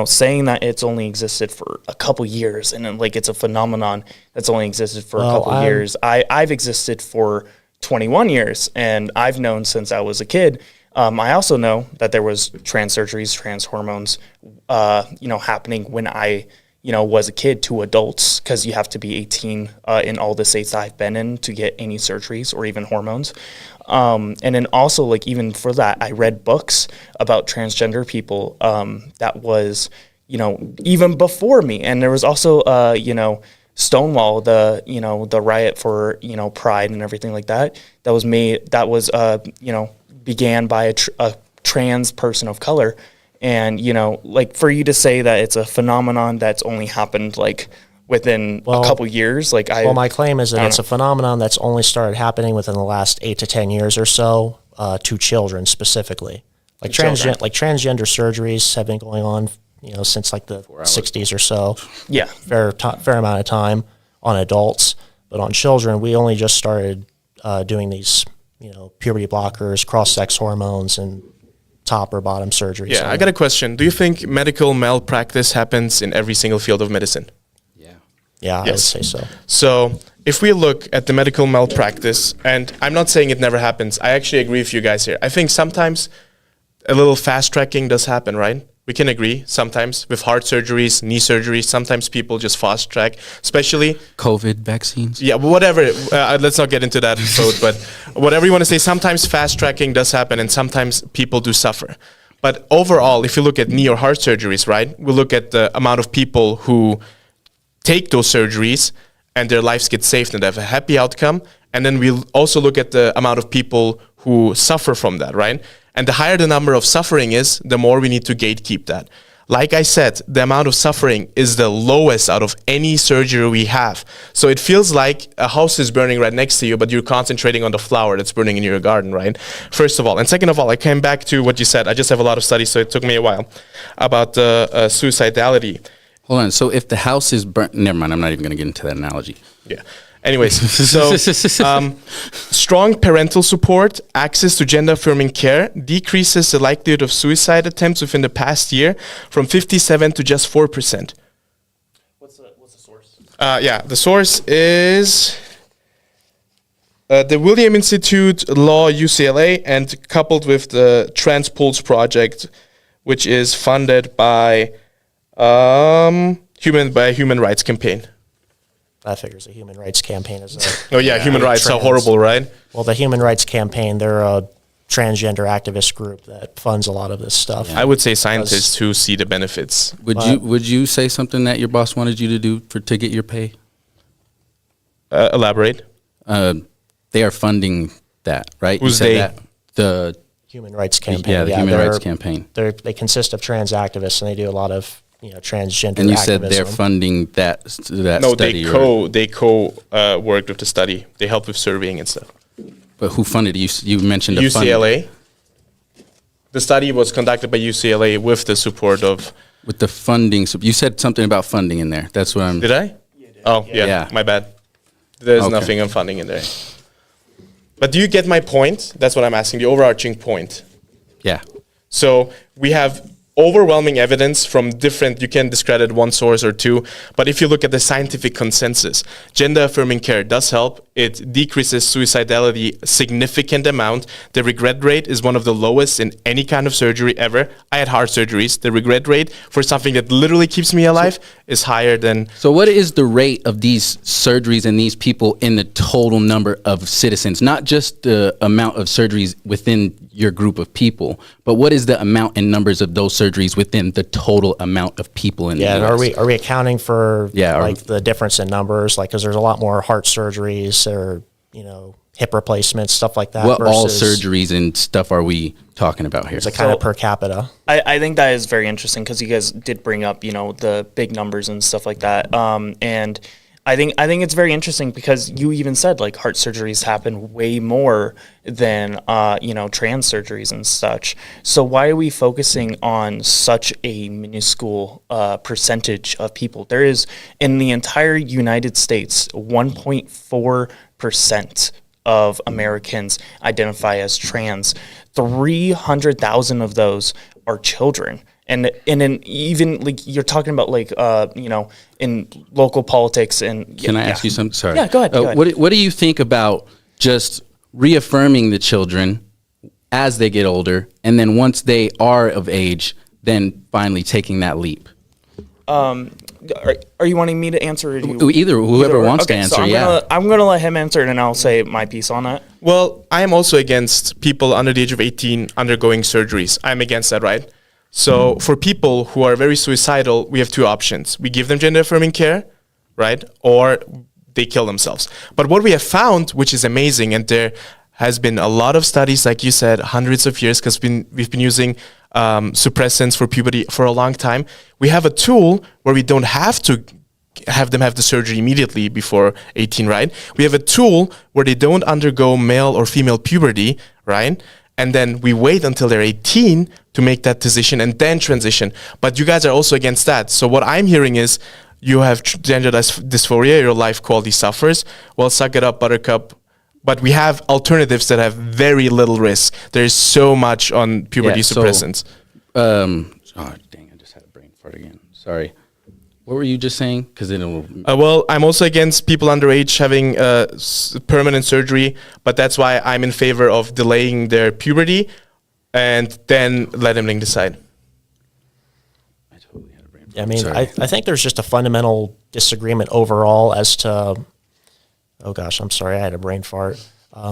Speaker 4: saying that it's only existed for a couple years and then, like, it's a phenomenon that's only existed for a couple years. I've existed for 21 years, and I've known since I was a kid. I also know that there was trans surgeries, trans hormones, happening when I was a kid to adults, because you have to be 18 in all the states I've been in to get any surgeries or even hormones. And then also, like, even for that, I read books about transgender people that was, even before me. And there was also, Stonewall, the riot for, pride and everything like that, began by a trans person of color. And, like, for you to say that it's a phenomenon that's only happened, like, within a couple years, like,
Speaker 2: my claim is that it's a phenomenon that's only started happening within the last 8 to 10 years or so, to children specifically. Like, transgender surgeries have been going on, since like the 60s or so.
Speaker 4: Yeah.
Speaker 2: Fair amount of time on adults, but on children, we only just started doing these, puberty blockers, cross-sex hormones, and top or bottom surgery.
Speaker 5: Yeah, I got a question. Do you think medical malpractice happens in every single field of medicine?
Speaker 2: Yeah, I would say so.
Speaker 5: So if we look at the medical malpractice, and I'm not saying it never happens. I actually agree with you guys here. I think sometimes a little fast tracking does happen, right? We can agree sometimes with heart surgeries, knee surgeries, sometimes people just fast track, especially
Speaker 3: COVID vaccines.
Speaker 5: yeah, whatever. Let's not get into that code, but whatever you want to say, sometimes fast tracking does happen and sometimes people do suffer. But overall, if you look at knee or heart surgeries, right, we look at the amount of people who take those surgeries and their lives get saved and they have a happy outcome. And then we'll also look at the amount of people who suffer from that, right? And the higher the number of suffering is, the more we need to gatekeep that. Like I said, the amount of suffering is the lowest out of any surgery we have. So it feels like a house is burning right next to you, but you're concentrating on the flower that's burning in your garden, right? First of all. And second of all, I came back to what you said. I just have a lot of studies, so it took me a while, about suicidality.
Speaker 3: Hold on. So if the house is burnt, never mind. I'm not even going to get into that analogy.
Speaker 5: Yeah. Anyways, so strong parental support, access to gender-affirming care decreases the likelihood of suicide attempts within the past year from 57 to just 4%.
Speaker 2: What's the source?
Speaker 5: The source is the William Institute Law UCLA and coupled with the Trans Pulse Project, which is funded by Human Rights Campaign.
Speaker 2: That figures the Human Rights Campaign is a...
Speaker 5: Oh yeah, human rights, so
Speaker 2: trans-
Speaker 5: horrible, right?
Speaker 2: Well, the Human Rights Campaign, they're a transgender activist group that funds a lot of this stuff.
Speaker 5: I would say scientists who see the benefits.
Speaker 3: Would you say something that your boss wanted you to do to get your pay?
Speaker 5: Elaborate.
Speaker 3: They are funding that, right?
Speaker 5: Who's
Speaker 3: you said
Speaker 5: they?
Speaker 3: That? The
Speaker 2: Human Rights Campaign.
Speaker 3: Yeah, the Human Rights Campaign.
Speaker 2: They consist of trans activists, and they do a lot of transgender.
Speaker 3: And you
Speaker 2: activism.
Speaker 3: said they're funding that
Speaker 5: No,
Speaker 3: study.
Speaker 5: they worked with the study. They helped with surveying and stuff.
Speaker 3: But who funded it? You mentioned the
Speaker 5: UCLA. The study was conducted by UCLA with the support of.
Speaker 3: With the funding, so you said something about funding in there. That's what I'm.
Speaker 5: Did I? Oh yeah, my bad. There's
Speaker 3: Okay.
Speaker 5: nothing on funding in there. But do you get my point? That's what I'm asking. The overarching point.
Speaker 3: Yeah.
Speaker 5: So we have overwhelming evidence from different, you can discredit one source or two, but if you look at the scientific consensus, gender-affirming care does help. It decreases suicidality a significant amount. The regret rate is one of the lowest in any kind of surgery ever. I had heart surgeries. The regret rate for something that literally keeps me alive is higher than...
Speaker 3: So what is the rate of these surgeries and these people in the total number of citizens? Not just the amount of surgeries within your group of people, but what is the amount and numbers of those surgeries within the total amount of people in the
Speaker 2: and
Speaker 3: US?
Speaker 2: are we accounting for
Speaker 3: Yeah,
Speaker 2: the difference in numbers? Like, because there's a lot more heart surgeries or hip replacements, stuff like that.
Speaker 3: What all
Speaker 2: versus
Speaker 3: surgeries and stuff are we talking about here?
Speaker 2: the kind of per capita.
Speaker 4: I think that is very interesting because you guys did bring up, the big numbers and stuff like that. And I think it's very interesting because you even said like heart surgeries happen way more than trans surgeries and such. So why are we focusing on such a minuscule percentage of people? There is in the entire United States 1.4% of Americans identify as trans. 300,000 of those are children. And then even like you're talking about like in local politics and
Speaker 3: Can I ask you something? Sorry.
Speaker 4: Yeah, go ahead. Go ahead.
Speaker 3: What do you think about just reaffirming the children as they get older, and then once they are of age, then finally taking that leap?
Speaker 4: Are you wanting me to answer? Or do you,
Speaker 3: Either whoever wants to answer.
Speaker 4: I'm gonna let him answer, and then I'll say my piece on that.
Speaker 5: Well, I am also against people under the age of 18 undergoing surgeries. I'm against that, right? So for people who are very suicidal, we have two options. We give them gender-affirming care, right? Or they kill themselves. But what we have found, which is amazing, and there has been a lot of studies, like you said, hundreds of years, because we've been using suppressants for puberty for a long time. We have a tool where we don't have to have them have the surgery immediately before 18, right? We have a tool where they don't undergo male or female puberty, right? And then we wait until they're 18 to make that decision and then transition. But you guys are also against that. So what I'm hearing is you have gender dysphoria, your life quality suffers. Well, suck it up, buttercup. But we have alternatives that have very little risk. There's so much on puberty suppressants.
Speaker 3: Oh, dang, I just had a brain fart again. Sorry. What were you just saying? Because it'll...
Speaker 5: Well, I'm also against people underage having permanent surgery, but that's why I'm in favor of delaying their puberty and then let them decide.
Speaker 2: I mean,
Speaker 3: Sorry.
Speaker 2: I think there's just a fundamental disagreement overall as to, oh gosh, I'm sorry, I had a brain fart.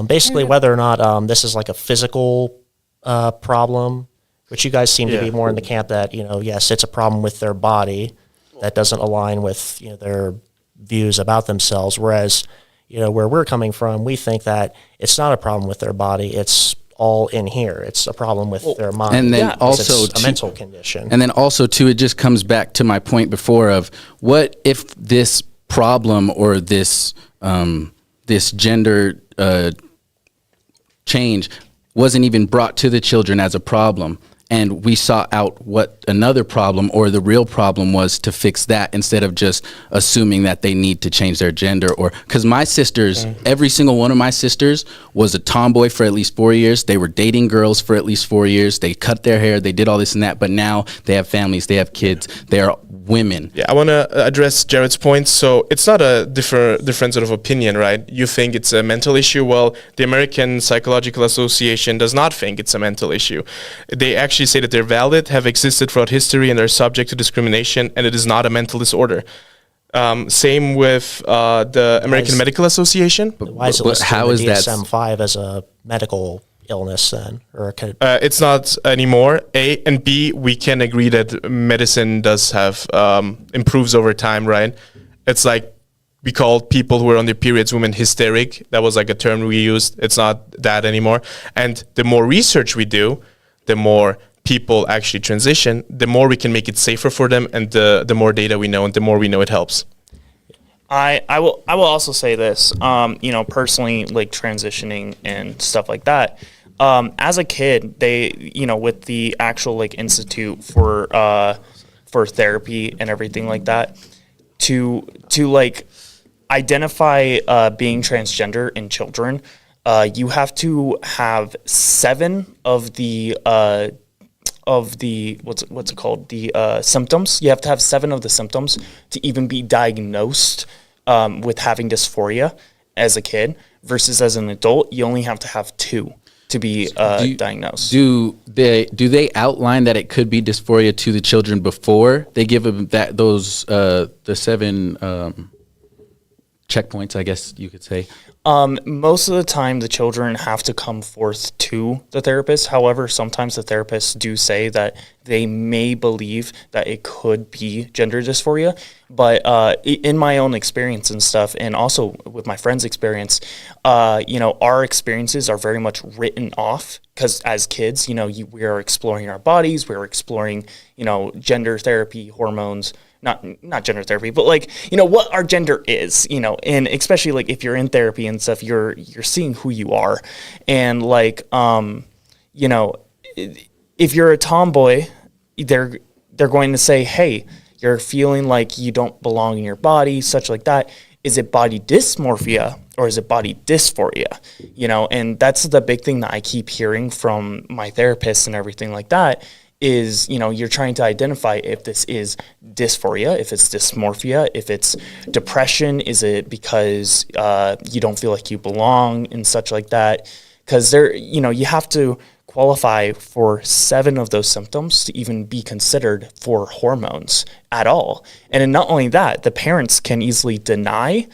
Speaker 2: Basically, whether or not this is like a physical problem, which you guys seem to be more in the camp that, yes, it's a problem with their body that doesn't align with, their views about themselves. Whereas, where we're coming from, we think that it's not a problem with their body. It's all in here. It's a problem with their mind.
Speaker 3: And then also
Speaker 2: it's a mental condition.
Speaker 3: And then also too, it just comes back to my point before of what if this problem or this this gender change wasn't even brought to the children as a problem, and we sought out what another problem or the real problem was to fix that, instead of just assuming that they need to change their gender. Or because my sisters, every single one of my sisters was a tomboy for at least 4 years. They were dating girls for at least 4 years. They cut their hair, they did all this and that, but now they have families, they have kids, they are women.
Speaker 5: Yeah, I want to address Jered's point. So it's not a different sort of opinion, right? You think it's a mental issue. Well, the American Psychological Association does not think it's a mental issue. They actually say that they're valid, have existed throughout history, and are subject to discrimination, and it is not a mental disorder. Same with the American Medical Association.
Speaker 2: Why is it
Speaker 3: but
Speaker 2: listed
Speaker 3: how
Speaker 2: in
Speaker 3: is
Speaker 2: the
Speaker 3: that
Speaker 2: DSM-5 as a medical illness then? Or
Speaker 5: It's not anymore. A and B, we can agree that medicine does have improves over time, right? It's like we called people who are on their periods women hysteric. That was like a term we used. It's not that anymore. And the more research we do, the more people actually transition, the more we can make it safer for them, and the more data we know, and the more we know it helps.
Speaker 4: I will also say this, personally, like transitioning and stuff like that. As a kid, they, with the actual like institute for therapy and everything like that, to like identify being transgender in children, you have to have 7 of the what's it called, the symptoms. You have to have 7 of the symptoms to even be diagnosed with having dysphoria as a kid, versus as an adult you only have to have 2 to be diagnosed.
Speaker 3: Do they outline that it could be dysphoria to the children before they give them the 7 checkpoints, I guess you could say?
Speaker 4: Most of the time, the children have to come forth to the therapist. However, sometimes the therapists do say that they may believe that it could be gender dysphoria. But in my own experience and stuff, and also with my friends' experience, our experiences are very much written off, because as kids, we are exploring our bodies, we're exploring, gender therapy, hormones. Not gender therapy, but like, what our gender is, and especially like if you're in therapy and stuff, you're seeing who you are. And like, if you're a tomboy, they're going to say, hey, you're feeling like you don't belong in your body, such like that. Is it body dysmorphia or is it body dysphoria? And that's the big thing that I keep hearing from my therapists and everything like that. Is, you're trying to identify if this is dysphoria, if it's dysmorphia, if it's depression, is it because you don't feel like you belong and such like that? Because you have to qualify for 7 of those symptoms to even be considered for hormones at all. And then not only that, the parents can easily deny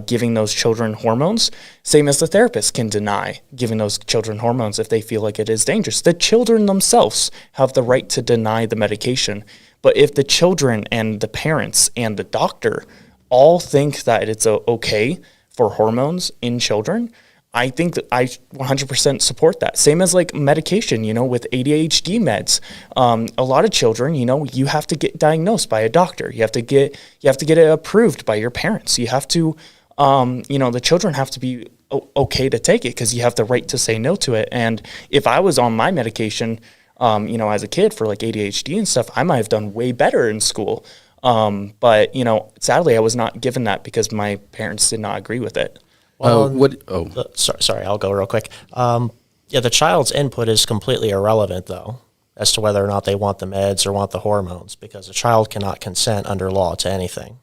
Speaker 4: giving those children hormones, same as the therapist can deny giving those children hormones if they feel like it is dangerous. The children themselves have the right to deny the medication. But if the children and the parents and the doctor all think that it's okay for hormones in children, I think that I 100% support that. Same as like medication, with ADHD meds. A lot of children, you have to get diagnosed by a doctor. You have to get it approved by your parents. You have to, the children have to be okay to take it, because you have the right to say no to it. And if I was on my medication, as a kid for like ADHD and stuff, I might have done way better in school. But sadly, I was not given that because my parents did not agree with it.
Speaker 2: Sorry, I'll go real quick. The child's input is completely irrelevant, though, as to whether or not they want the meds or want the hormones, because a child cannot consent under law to anything.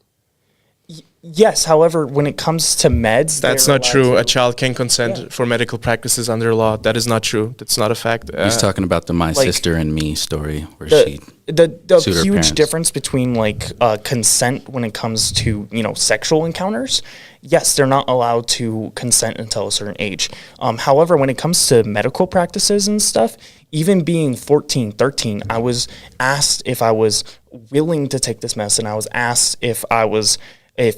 Speaker 4: Yes, however, when it comes to meds,
Speaker 5: That's
Speaker 4: they're
Speaker 5: not true.
Speaker 4: allowed
Speaker 5: A child can consent
Speaker 4: Yeah.
Speaker 5: for medical practices under law. That is not true. That's not a fact.
Speaker 3: He's talking about the My
Speaker 4: like,
Speaker 3: Sister and Me story where
Speaker 4: the
Speaker 3: she
Speaker 4: the
Speaker 3: sued her
Speaker 4: huge
Speaker 3: parents.
Speaker 4: difference between like consent when it comes to sexual encounters. Yes, they're not allowed to consent until a certain age. However, when it comes to medical practices and stuff, even being 14, 13, I was asked if I was willing to take this medicine. I was asked if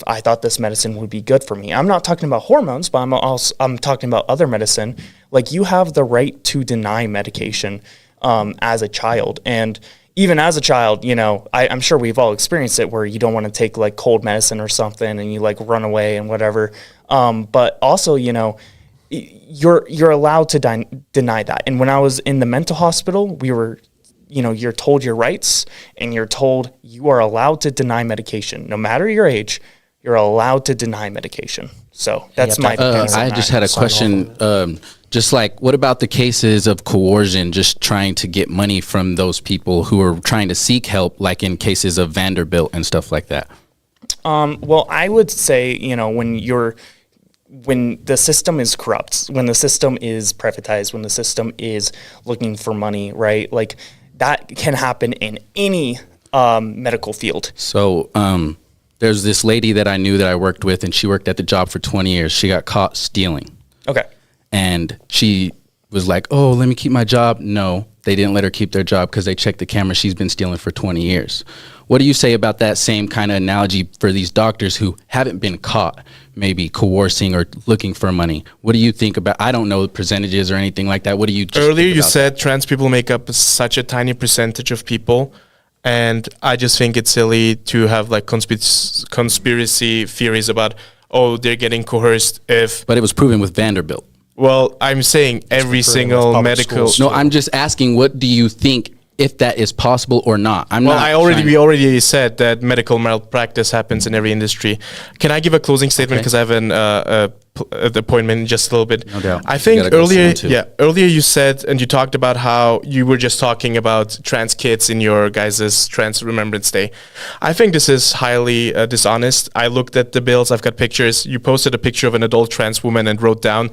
Speaker 4: I thought this medicine would be good for me. I'm not talking about hormones, but I'm talking about other medicine. Like, you have the right to deny medication as a child. And even as a child, I'm sure we've all experienced it where you don't want to take like cold medicine or something and you like run away and whatever. But also, you're allowed to deny that. And when I was in the mental hospital, we were, you're told your rights and you're told you are allowed to deny medication. No matter your age, you're allowed to deny medication. So that's my defense on
Speaker 3: I
Speaker 4: that.
Speaker 3: just had a question. Just like, what about the cases of coercion, just trying to get money from those people who are trying to seek help, like in cases of Vanderbilt and stuff like that?
Speaker 4: Well, I would say, when the system is corrupt, when the system is privatized, when the system is looking for money, right? Like, that can happen in any medical field.
Speaker 3: So there's this lady that I knew that I worked with, and she worked at the job for 20 years. She got caught stealing.
Speaker 4: Okay.
Speaker 3: And she was like, oh, let me keep my job. No, they didn't let her keep their job because they checked the camera. She's been stealing for 20 years. What do you say about that same kind of analogy for these doctors who haven't been caught maybe coercing or looking for money? What do you think about, I don't know the percentages or anything like that. What do you just
Speaker 5: Earlier
Speaker 3: think
Speaker 5: you
Speaker 3: about
Speaker 5: said trans people make up such a tiny percentage of people. And I just think it's silly to have like conspiracy theories about, oh, they're getting coerced if...
Speaker 3: But it was proven with Vanderbilt.
Speaker 5: Well, I'm saying every single
Speaker 2: public
Speaker 5: medical...
Speaker 2: schools.
Speaker 3: No, I'm just asking, what do you think, if that is possible or not?
Speaker 5: We already said that medical malpractice happens in every industry. Can I give a closing statement because I have an appointment in just a little bit?
Speaker 3: No doubt.
Speaker 5: I
Speaker 3: You
Speaker 5: think
Speaker 3: gotta go
Speaker 5: earlier,
Speaker 3: soon, too.
Speaker 5: earlier you said and you talked about how you were just talking about trans kids in your guys' Trans Remembrance Day. I think this is highly dishonest. I looked at the bills. I've got pictures. You posted a picture of an adult trans woman and wrote down,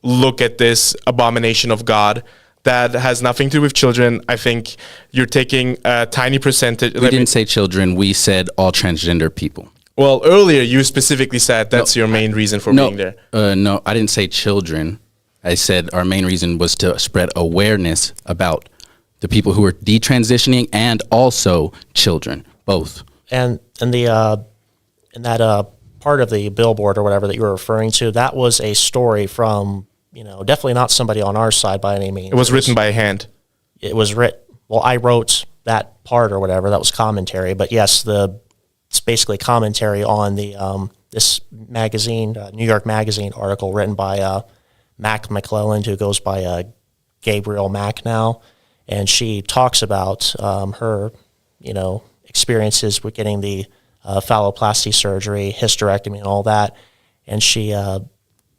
Speaker 5: "Look at this abomination of God." That has nothing to do with children. I think you're taking a tiny percentage.
Speaker 3: We didn't say children. We said all transgender people.
Speaker 5: Well, earlier you specifically said that's your main reason for being there.
Speaker 3: No, I didn't say children. I said our main reason was to spread awareness about the people who are detransitioning and also children, both.
Speaker 2: And in that part of the billboard or whatever that you were referring to, that was a story from, definitely not somebody on our side by any means.
Speaker 5: It was written by hand.
Speaker 2: It was written. Well, I wrote that part or whatever. That was commentary. But yes, it's basically commentary on the this magazine, New York Magazine article written by Mac McClelland, who goes by Gabriel Mac now, and she talks about her, experiences with getting the phalloplasty surgery, hysterectomy, and all that, and she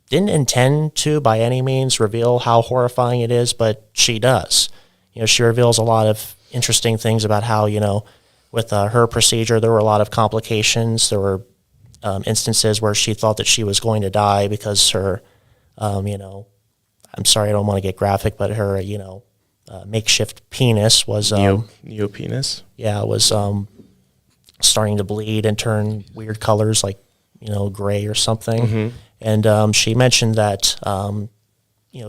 Speaker 2: didn't intend to by any means reveal how horrifying it is, but she does. She reveals a lot of interesting things about how, with her procedure, there were a lot of complications. There were instances where she thought that she was going to die because her, I'm sorry, I don't want to get graphic, but her, makeshift penis was...
Speaker 5: Neopenis?
Speaker 2: Yeah, was starting to bleed and turn weird colors like, gray or something. Mm-hmm. And she mentioned that,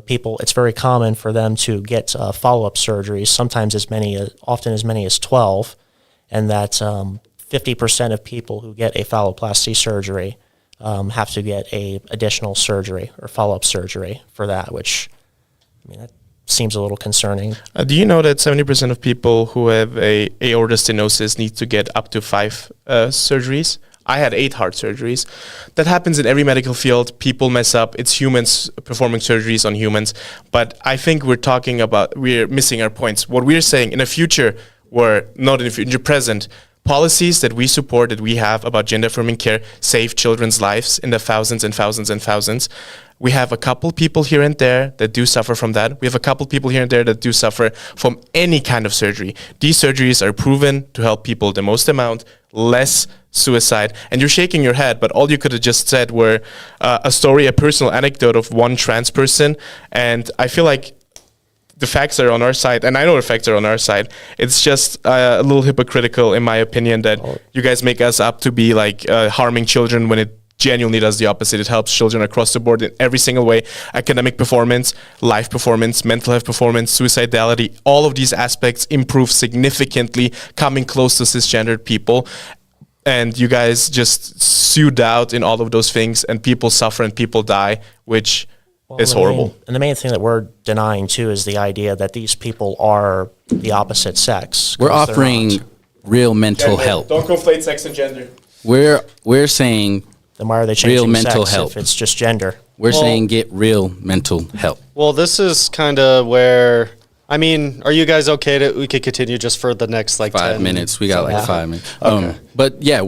Speaker 2: people, it's very common for them to get follow-up surgeries, sometimes often as many as 12, and that 50% of people who get a phalloplasty surgery have to get a additional surgery or follow-up surgery for that, which, that seems a little concerning.
Speaker 5: Do you know that 70% of people who have a aorta stenosis need to get up to 5 surgeries? I had 8 heart surgeries. That happens in every medical field. People mess up. It's humans performing surgeries on humans. But I think we're missing our points. What we're saying in the future, not in the future, present, policies that we support, that we have about gender-affirming care save children's lives in the thousands and thousands and thousands. We have a couple people here and there that do suffer from that. We have a couple people here and there that do suffer from any kind of surgery. These surgeries are proven to help people the most amount, less suicide, and you're shaking your head, but all you could have just said were a personal anecdote of one trans person. And I feel like the facts are on our side, and I know the facts are on our side. It's just a little hypocritical, in my opinion, that you guys make us up to be like harming children when it genuinely does the opposite. It helps children across the board in every single way: academic performance, life performance, mental health performance, suicidality. All of these aspects improve significantly, coming close to cisgendered people. And you guys just sued out in all of those things, and people suffer and people die, which is horrible.
Speaker 2: And the main thing that we're denying too is the idea that these people are the opposite sex.
Speaker 3: We're offering real mental help.
Speaker 5: Don't conflate sex and gender.
Speaker 3: We're saying
Speaker 2: Then why are they changing
Speaker 3: real mental
Speaker 2: sex
Speaker 3: help.
Speaker 2: if it's just gender?
Speaker 3: We're saying get real mental help.
Speaker 1: Well, this is kind of where, I mean, are you guys okay to, we could continue just for the next like
Speaker 3: 5
Speaker 1: 10
Speaker 3: minutes. We got like 5 minutes.
Speaker 1: Okay.
Speaker 3: But yeah,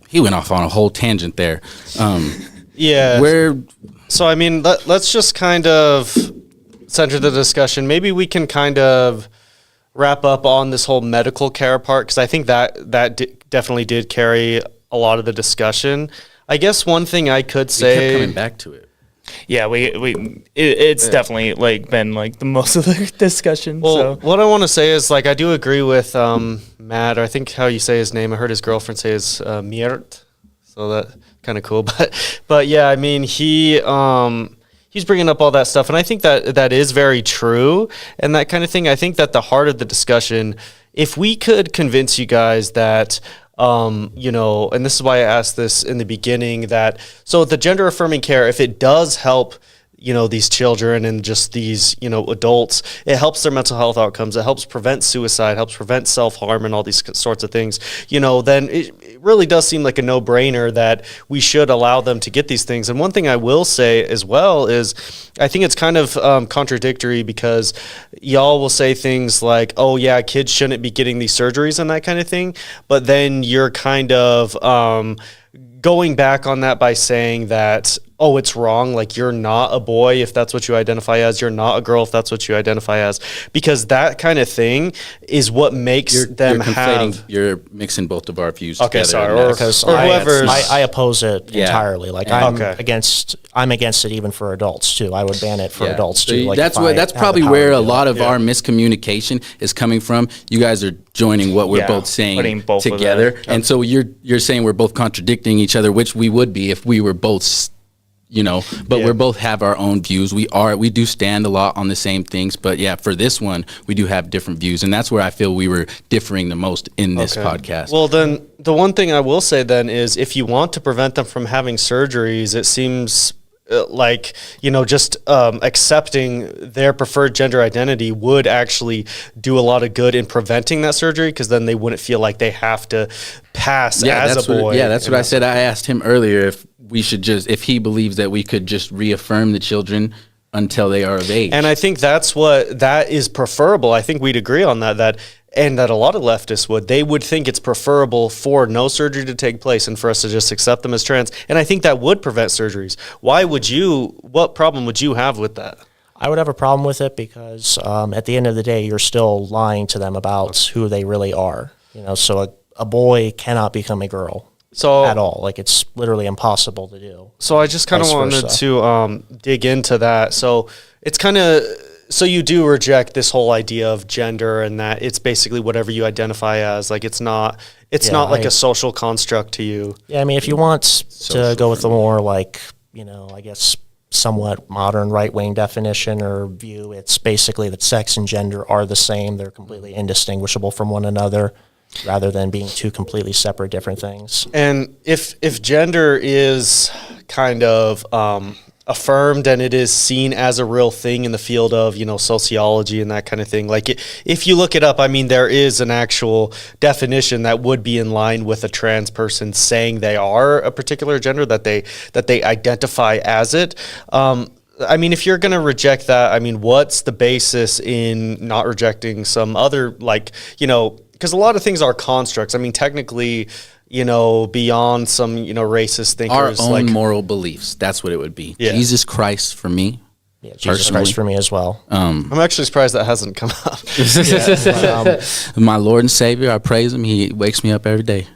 Speaker 3: he went off on a whole tangent there.
Speaker 1: Yeah. So, I mean, let's just kind of center the discussion. Maybe we can kind of wrap up on this whole medical care part, because I think that definitely did carry a lot of the discussion. I guess one thing I could say,
Speaker 3: We kept coming back to it.
Speaker 4: Yeah, it's definitely like been like the most of the discussion.
Speaker 1: well,
Speaker 4: So
Speaker 1: what I want to say is, like, I do agree with Matt, or I think how you say his name. I heard his girlfriend say is Mert, so that kind of cool. But yeah, I mean, he's bringing up all that stuff, and I think that is very true, and that kind of thing. I think that the heart of the discussion, if we could convince you guys that, you know, and this is why I asked this in the beginning, that so the gender affirming care, if it does help, you know, these children and just these, you know, adults, it helps their mental health outcomes. It helps prevent suicide, helps prevent self-harm and all these sorts of things, you know, then it really does seem like a no-brainer that we should allow them to get these things. And one thing I will say as well is I think it's kind of contradictory, because y'all will say things like, oh yeah, kids shouldn't be getting these surgeries and that kind of thing. But then you're kind of going back on that by saying that, oh, it's wrong, like you're not a boy if that's what you identify as, you're not a girl if that's what you identify as, because that kind of thing is what makes them have...
Speaker 3: You're mixing both of our views
Speaker 1: Okay,
Speaker 3: together.
Speaker 1: sorry,
Speaker 3: and
Speaker 1: or
Speaker 2: I
Speaker 1: whoever's...
Speaker 2: oppose it entirely. Like I'm
Speaker 1: Okay.
Speaker 2: against it even for adults too. I would ban it for adults
Speaker 3: So
Speaker 2: too. Like
Speaker 3: that's probably where a lot of our miscommunication is coming from. You guys are joining what we're both saying
Speaker 4: putting both of
Speaker 3: together,
Speaker 4: that.
Speaker 3: and so you're saying we're both contradicting each other, which we would be if we were both, you know. But we both have our own views. We do stand a lot on the same things, but yeah, for this one we do have different views, and that's where I feel we were differing the most in this podcast.
Speaker 1: Well, then the one thing I will say then is, if you want to prevent them from having surgeries, it seems like, you know, just accepting their preferred gender identity would actually do a lot of good in preventing that surgery, because then they wouldn't feel like they have to pass as a boy.
Speaker 3: That's what I said. I asked him earlier if we should just, if he believes that we could just reaffirm the children until they are of age.
Speaker 1: And I think that is preferable. I think we'd agree on that and that a lot of leftists would. They would think it's preferable for no surgery to take place and for us to just accept them as trans. And I think that would prevent surgeries. What problem would you have with that?
Speaker 2: I would have a problem with it because at the end of the day, you're still lying to them about who they really are. You know, so a boy cannot become a girl at all. Like, it's literally impossible to do.
Speaker 1: So I just kind of wanted to dig into that. So it's kind of... So you do reject this whole idea of gender, and that it's basically whatever you identify as. Like, it's not like a social construct to you.
Speaker 2: Yeah, I mean, if you want to go with the more, like, you know, I guess somewhat modern right-wing definition or view, it's basically that sex and gender are the same. They're completely indistinguishable from one another, rather than being two completely separate different things. And
Speaker 1: if gender is kind of affirmed and it is seen as a real thing in the field of, you know, sociology and that kind of thing, like if you look it up, I mean, there is an actual definition that would be in line with a trans person saying they are a particular gender, that they identify as it. I mean, if you're going to reject that, I mean, what's the basis in not rejecting some other, like, you know, because a lot of things are constructs. I mean, technically, you know, beyond some, you know, racist thinkers.
Speaker 3: Our own moral beliefs. That's what it would be. Yeah. Jesus Christ for me.
Speaker 2: Yeah, Jesus Christ for me as well.
Speaker 1: I'm actually surprised that hasn't come up.
Speaker 3: My Lord and Savior, I praise him. He wakes me up every day.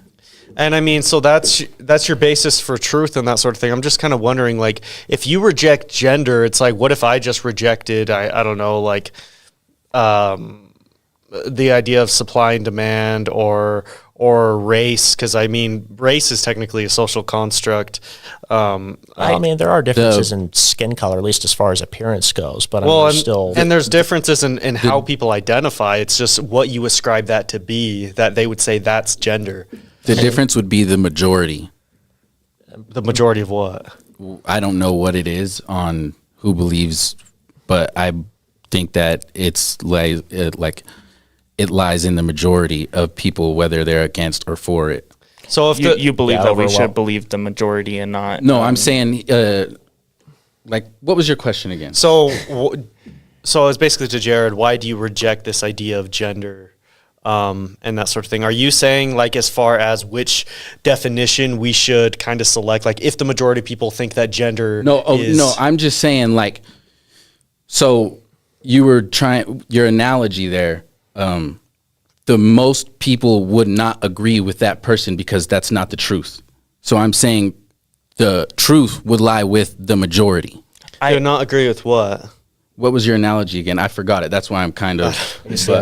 Speaker 1: And I mean, so that's your basis for truth and that sort of thing. I'm just kind of wondering, like, if you reject gender, it's like, what if I just rejected, I don't know, like, the idea of supply and demand or race? Because I mean, race is technically a social construct.
Speaker 2: I mean, there are differences in skin color, at least as far as appearance goes. But
Speaker 1: there's differences in how people identify. It's just what you ascribe that to be, that they would say that's gender.
Speaker 3: The difference would be the majority.
Speaker 1: The majority of what?
Speaker 3: I don't know what it is on who believes, but I think that it's like it lies in the majority of people, whether they're against or for it.
Speaker 1: So if
Speaker 4: you believe that we should believe the majority and not...
Speaker 3: No, I'm saying, like, what was your question again?
Speaker 1: So it's basically to Jered, why do you reject this idea of gender and that sort of thing? Are you saying, like, as far as which definition we should kind of select, like, if the majority of people think that gender
Speaker 3: No, I'm just saying, like, so you were trying, your analogy there, the most people would not agree with that person because that's not the truth. So I'm saying the truth would lie with the majority.
Speaker 1: I do not agree with what?
Speaker 3: What was your analogy again? I forgot it. That's why I'm kind of...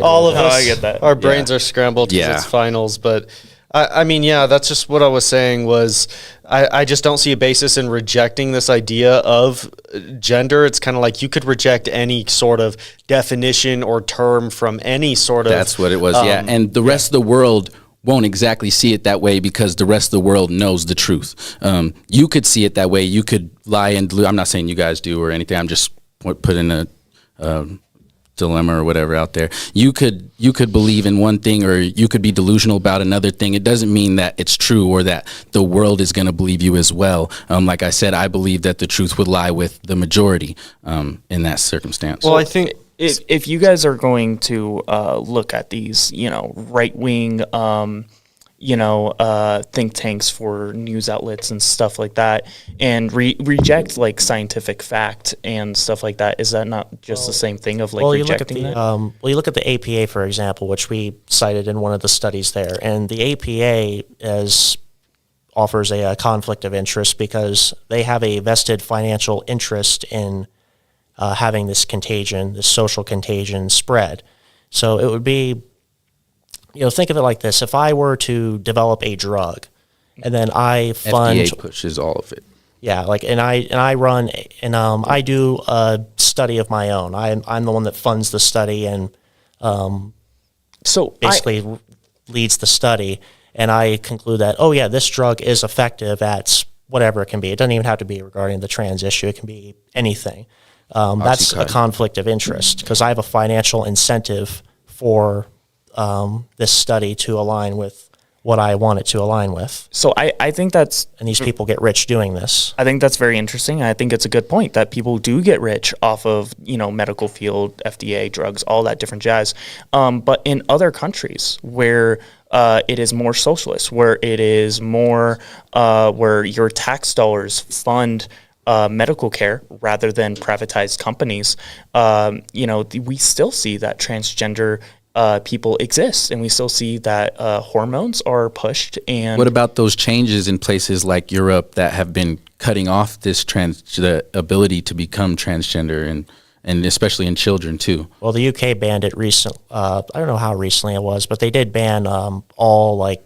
Speaker 1: all of us,
Speaker 4: I get that.
Speaker 1: Our brains are scrambled because it's finals. But, I mean, yeah, that's just what I was saying was I just don't see a basis in rejecting this idea of gender. It's kind of like you could reject any sort of definition or term from any sort of...
Speaker 3: That's what it was, yeah. And the rest of the world won't exactly see it that way because the rest of the world knows the truth. You could see it that way. You could lie and... I'm not saying you guys do or anything. I'm just putting a dilemma or whatever out there. You could believe in one thing or you could be delusional about another thing. It doesn't mean that it's true or that the world is going to believe you as well. Like I said, I believe that the truth would lie with the majority in that circumstance.
Speaker 1: Well, I think
Speaker 4: if you guys are going to look at these, right-wing, think tanks for news outlets and stuff like that, and reject like scientific fact and stuff like that, is that not just the same thing of like rejecting that?
Speaker 2: You look at the APA, for example, which we cited in one of the studies there, and the APA offers a conflict of interest because they have a vested financial interest in having this social contagion spread. So it would be, think of it like this. If I were to develop a drug and then I fund...
Speaker 3: FDA pushes all of it.
Speaker 2: Yeah, and I run, and I do a study of my own. I'm the one that funds the study and basically leads the study. And I conclude that, this drug is effective at whatever it can be. It doesn't even have to be regarding the trans issue. It can be anything. That's a conflict of interest because I have a financial incentive for this study to align with what I want it to align with.
Speaker 4: So I think that's...
Speaker 2: And these people get rich doing this.
Speaker 4: I think that's very interesting. I think it's a good point that people do get rich off of, medical field, FDA, drugs, all that different jazz. But in other countries where it is more socialist, where it is more where your tax dollars fund medical care rather than privatized companies, we still see that transgender people exist, and we still see that hormones are pushed. And
Speaker 3: what about those changes in places like Europe that have been cutting off the ability to become transgender, and especially in children too?
Speaker 2: Well, the UK banned it recently. I don't know how recently it was, but they did ban all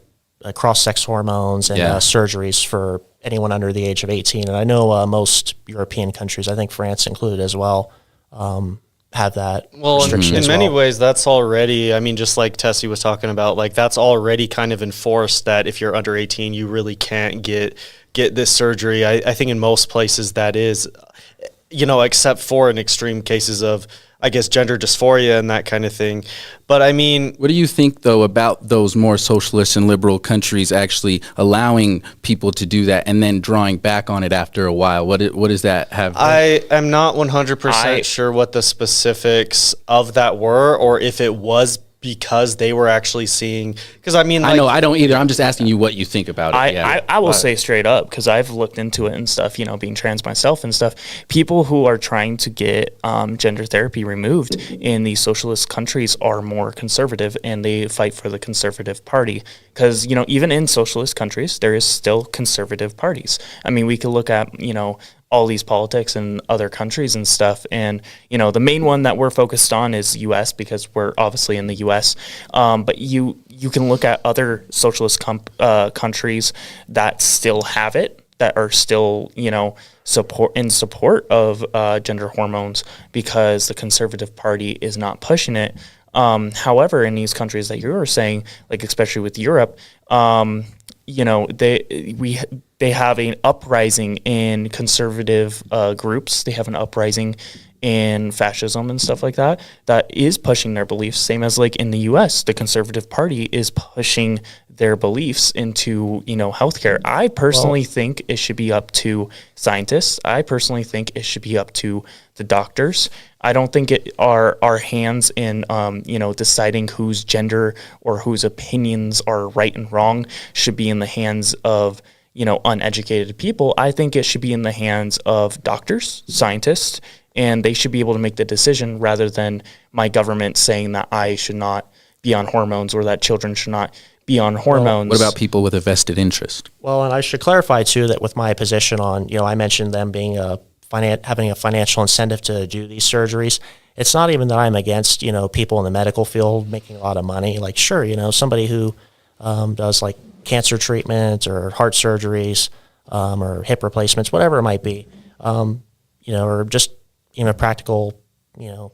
Speaker 2: cross-sex hormones and surgeries for anyone under the age of 18. And I know most European countries, I think France included as well, have that restriction
Speaker 1: in many ways. That's already, just like Tessie was talking about, that's already kind of enforced that if you're under 18 you really can't get this surgery. I think in most places that is, except for in extreme cases of, I guess, gender dysphoria and that kind of thing. But
Speaker 3: what do you think though about those more socialist and liberal countries actually allowing people to do that and then drawing back on it after a while? What does that have?
Speaker 1: I am not 100% sure what the specifics of that were, or if it was because they were actually seeing, because I mean,
Speaker 3: I know, I don't either. I'm just asking you what you think about it.
Speaker 4: I will say straight up, because I've looked into it and stuff, you know, being trans myself and stuff, people who are trying to get gender therapy removed in these socialist countries are more conservative, and they fight for the conservative party. Because, you know, even in socialist countries, there is still conservative parties. I mean, we could look at, you know, all these politics in other countries and stuff. And, you know, the main one that we're focused on is U.S. because we're obviously in the U.S. But you can look at other socialist countries that still have it, that are still, you know, support of gender hormones, because the Conservative Party is not pushing it. However, in these countries that you were saying, like especially with Europe, you know, they have an uprising in conservative groups. They have an uprising in fascism and stuff like that is pushing their beliefs. Same as like in the U.S., the Conservative Party is pushing their beliefs into, you know, healthcare. I personally think it should be up to scientists. I personally think it should be up to the doctors. I don't think our hands in, you know, deciding whose gender or whose opinions are right and wrong should be in the hands of, you know, uneducated people. I think it should be in the hands of doctors, scientists, and they should be able to make the decision rather than my government saying that I should not be on hormones or that children should not be on hormones.
Speaker 3: What about people with a vested interest?
Speaker 2: Well, and I should clarify too that with my position on, you know, I mentioned them being having a financial incentive to do these surgeries. It's not even that I'm against, you know, people in the medical field making a lot of money. Like, sure, you know, somebody who does like cancer treatment or heart surgeries or hip replacements, whatever it might be, you know, or just, you know, practical, you know,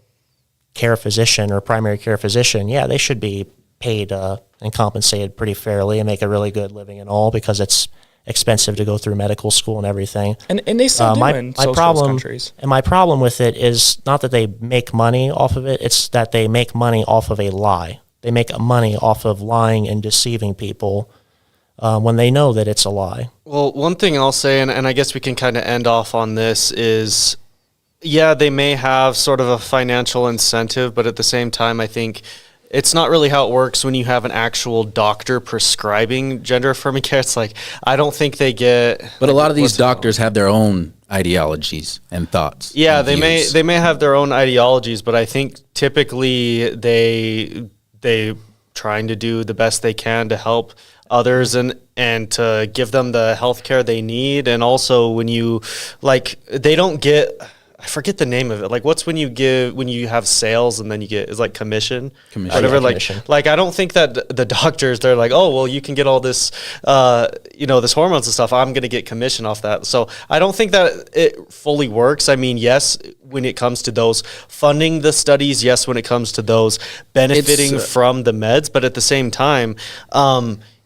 Speaker 2: care physician or primary care physician, yeah, they should be paid and compensated pretty fairly and make a really good living and all, because it's expensive to go through medical school and everything.
Speaker 4: And they still do in socialist countries.
Speaker 2: And my problem with it is not that they make money off of it, it's that they make money off of a lie. They make money off of lying and deceiving people when they know that it's a lie.
Speaker 1: Well, one thing I'll say, and I guess we can kind of end off on this, is, yeah, they may have sort of a financial incentive, but at the same time, I think it's not really how it works when you have an actual doctor prescribing gender affirming care. It's like, I don't think they get...
Speaker 3: But a lot of these doctors have their own ideologies and thoughts.
Speaker 1: Yeah,
Speaker 3: and
Speaker 1: they may have their own ideologies, but I think typically they trying to do the best they can to help others and to give them the health care they need. And also when you, like, they don't get... I forget the name of it. Like, what's when you have sales and then you get, it's like commission. Whatever.
Speaker 2: Commission.
Speaker 1: Like I don't think that the doctors, they're like, oh, well, you can get all this, you know, this hormones and stuff. I'm going to get commission off that. So I don't think that it fully works. I mean, yes, when it comes to those funding the studies, yes, when it comes to those benefiting from the meds, but at the same time,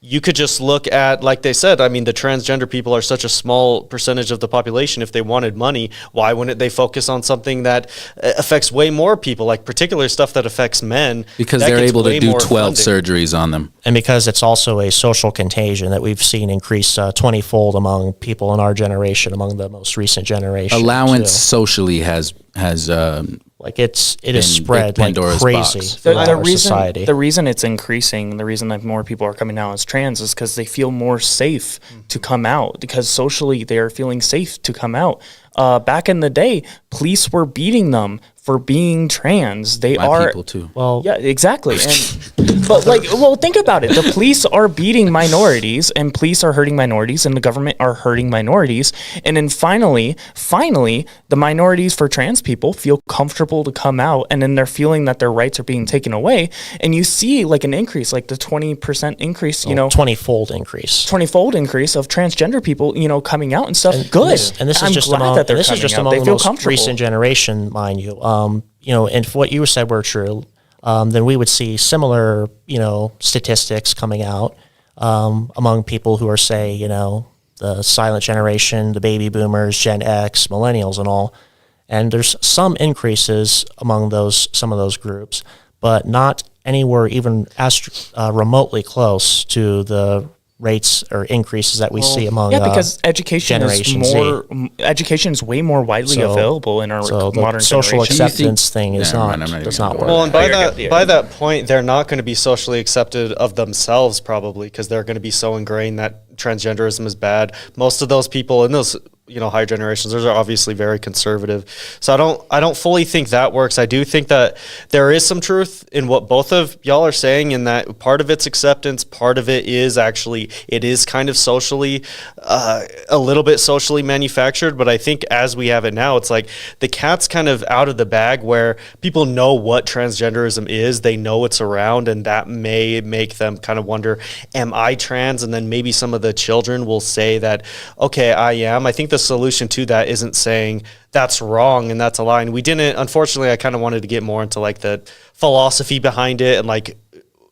Speaker 1: you could just look at, like they said, I mean, the transgender people are such a small percentage of the population. If they wanted money, why wouldn't they focus on something that affects way more people, like particular stuff that affects men?
Speaker 3: Because they're able to do 12 surgeries on them.
Speaker 2: And because it's also a social contagion that we've seen increase 20-fold among people in our generation, among the most recent generation.
Speaker 3: Allowance socially has
Speaker 2: like it is spread like crazy throughout our society.
Speaker 4: The reason it's increasing, the reason that more people are coming out as trans is because they feel more safe to come out, because socially they are feeling safe to come out. Back in the day, police were beating them for being trans. They are
Speaker 3: people too.
Speaker 2: Well,
Speaker 4: yeah, exactly. But like, well, think about it. The police are beating minorities, and police are hurting minorities, and the government are hurting minorities. And then finally, the minorities for trans people feel comfortable to come out, and then they're feeling that their rights are being taken away. And you see like an increase, like the 20% increase, you know,
Speaker 2: 20-fold increase
Speaker 4: of transgender people, you know, coming out and stuff.
Speaker 2: And
Speaker 4: good.
Speaker 2: And this is just among the most recent generation, mind you. You know, and if what you said were true, then we would see similar, you know, statistics coming out among people who are, say, you know, the silent generation, the baby boomers, Gen X, millennials, and all. And there's some increases among some of those groups, but not anywhere even as remotely close to the rates or increases that we see among
Speaker 4: because education is way more widely available in our modern
Speaker 2: social
Speaker 4: generation.
Speaker 2: acceptance thing does not work.
Speaker 1: Well, and by that point, they're not going to be socially accepted of themselves probably, because they're going to be so ingrained that transgenderism is bad. Most of those people in those higher generations, those are obviously very conservative. So I don't fully think that works. I do think that there is some truth in what both of y'all are saying, in that part of it's acceptance, part of it is kind of socially, a little bit socially manufactured. But I think as we have it now, it's like the cat's kind of out of the bag, where people know what transgenderism is, they know it's around, and that may make them kind of wonder, am I trans? And then maybe some of the children will say that, okay, I am. I think the solution to that isn't saying that's wrong and that's a lie. And we didn't, unfortunately, I kind of wanted to get more into like the philosophy behind it and like,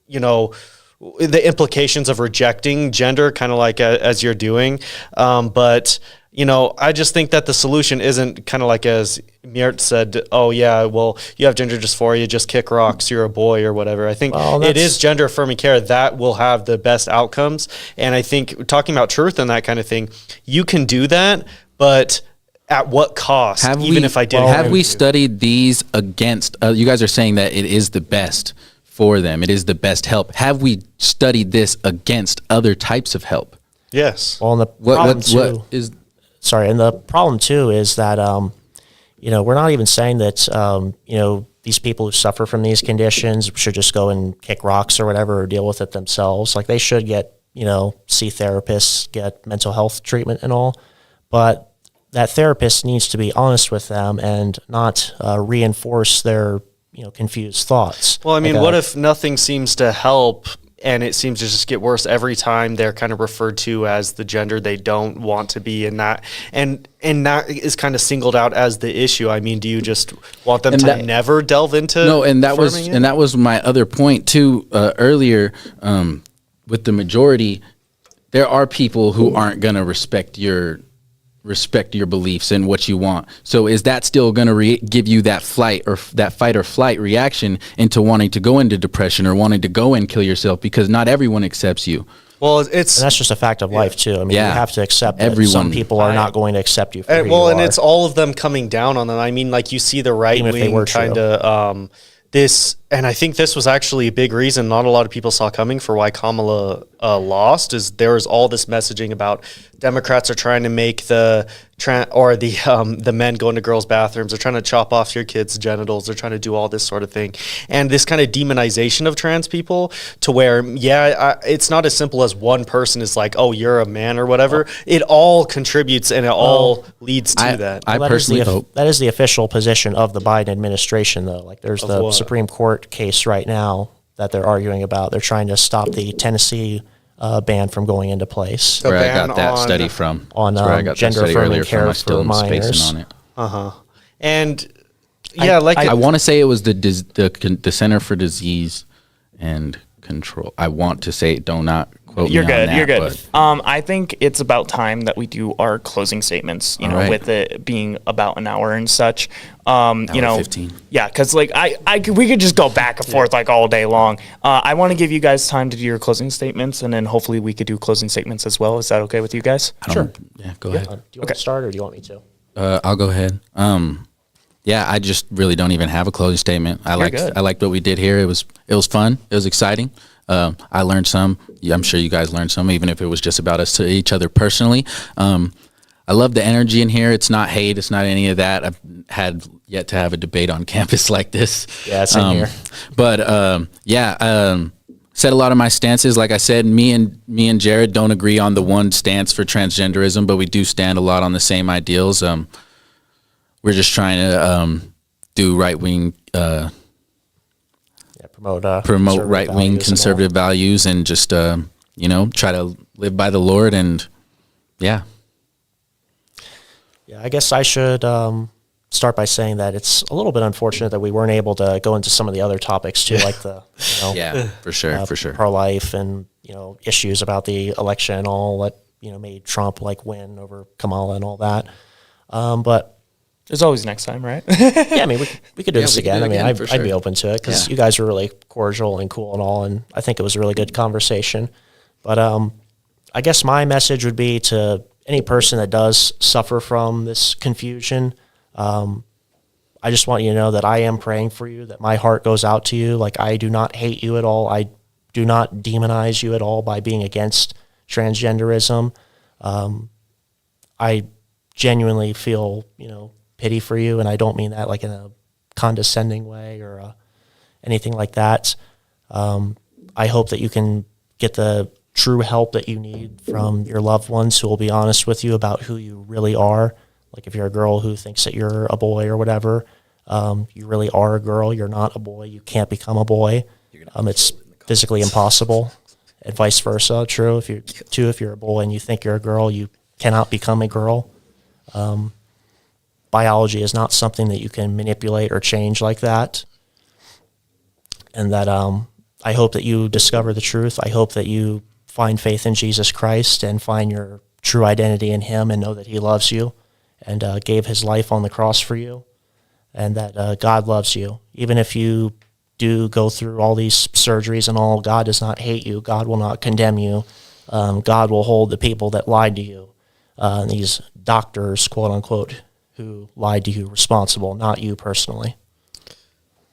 Speaker 1: the implications of rejecting gender, kind of like as you're doing. But I just think that the solution isn't kind of like, as Mert said, oh yeah, well, you have gender dysphoria, just kick rocks, you're a boy or whatever. I think it is gender affirming care that will have the best outcomes. And I think talking about truth and that kind of thing, you can do that, but at what cost? Have
Speaker 3: we studied these against, you guys are saying that it is the best for them, it is the best help. Have we studied this against other types of help?
Speaker 1: Yes.
Speaker 2: Well, and the problem too is that, we're not even saying that, these people who suffer from these conditions should just go and kick rocks or whatever, or deal with it themselves. Like, they should get, see therapists, get mental health treatment and all. But that therapist needs to be honest with them and not reinforce their, confused thoughts.
Speaker 1: Well, I mean, what if nothing seems to help, and it seems to just get worse every time they're kind of referred to as the gender they don't want to be, and that is kind of singled out as the issue? I mean, do you just want them to never delve into?
Speaker 3: No, and that was my other point too earlier. With the majority, there are people who aren't going to respect your beliefs and what you want. So is that still going to give you that fight or flight reaction into wanting to go into depression or wanting to go and kill yourself, because not everyone accepts you?
Speaker 1: Well,
Speaker 2: and that's just a fact of life too. I mean, you have to accept everyone. That some people are not going to accept you for who you are.
Speaker 1: And it's all of them coming down on them. I mean, like, you see the right wing kind of this, and I think this was actually a big reason not a lot of people saw coming for why Kamala lost, is there was all this messaging about Democrats are trying to make the men go into girls' bathrooms. They're trying to chop off your kids' genitals. They're trying to do all this sort of thing. And this kind of demonization of trans people, to where, it's not as simple as one person is like, oh, you're a man or whatever. It all contributes and it all leads to that.
Speaker 3: I personally hope.
Speaker 2: That is the official position of the Biden administration, though. Like, there's the Supreme Court case right now that they're arguing about. They're trying to stop the Tennessee ban from going into place.
Speaker 3: Where I got that study from.
Speaker 2: On gender affirming care for minors.
Speaker 3: On it.
Speaker 1: And
Speaker 3: I want to say it was the Center for Disease and Control. I want to say, do not quote me on that.
Speaker 4: You're good. I think it's about time that we do our closing statements, with it being about an hour and such.
Speaker 3: 15.
Speaker 4: Yeah, because we could just go back and forth like all day long. I want to give you guys time to do your closing statements, and then hopefully we could do closing statements as well. Is that okay with you guys?
Speaker 3: Sure. Yeah, go ahead.
Speaker 2: Do you want to start, or do you want me to?
Speaker 3: I'll go ahead. I just really don't even have a closing statement. I liked what we did here. It was fun. It was exciting. I learned some. I'm sure you guys learned some, even if it was just about us to each other personally. I love the energy in here. It's not hate. It's not any of that. I've had yet to have a debate on campus like this.
Speaker 2: Yeah, same here.
Speaker 3: But said a lot of my stances. Like I said, me and Jered don't agree on the one stance for transgenderism, but we do stand a lot on the same ideals. We're just trying to do right-wing, promote right-wing conservative values, and just try to live by the Lord, and
Speaker 2: Yeah, I guess I should start by saying that it's a little bit unfortunate that we weren't able to go into some of the other topics too, like the
Speaker 3: for sure
Speaker 2: pro-life and issues about the election and all that made Trump win over Kamala and all that. But
Speaker 4: there's always next time, right?
Speaker 2: Yeah, I mean, we could do this again. I mean, I'd be open to it, because you guys were really cordial and cool and all, and I think it was a really good conversation. But I guess my message would be to any person that does suffer from this confusion. I just want you to know that I am praying for you, that my heart goes out to you. Like, I do not hate you at all. I do not demonize you at all by being against transgenderism. I genuinely feel, pity for you, and I don't mean that like in a condescending way or anything like that. I hope that you can get the true help that you need from your loved ones who will be honest with you about who you really are. Like, if you're a girl who thinks that you're a boy or whatever, you really are a girl. You're not a boy. You can't become a boy. It's physically impossible, and vice versa. True. If you're a boy and you think you're a girl, you cannot become a girl. Biology is not something that you can manipulate or change like that. And that I hope that you discover the truth. I hope that you find faith in Jesus Christ and find your true identity in him and know that he loves you and gave his life on the cross for you, and that God loves you. Even if you do go through all these surgeries and all, God does not hate you. God will not condemn you. God will hold the people that lied to you, these doctors, quote unquote, who lied to you responsible, not you personally.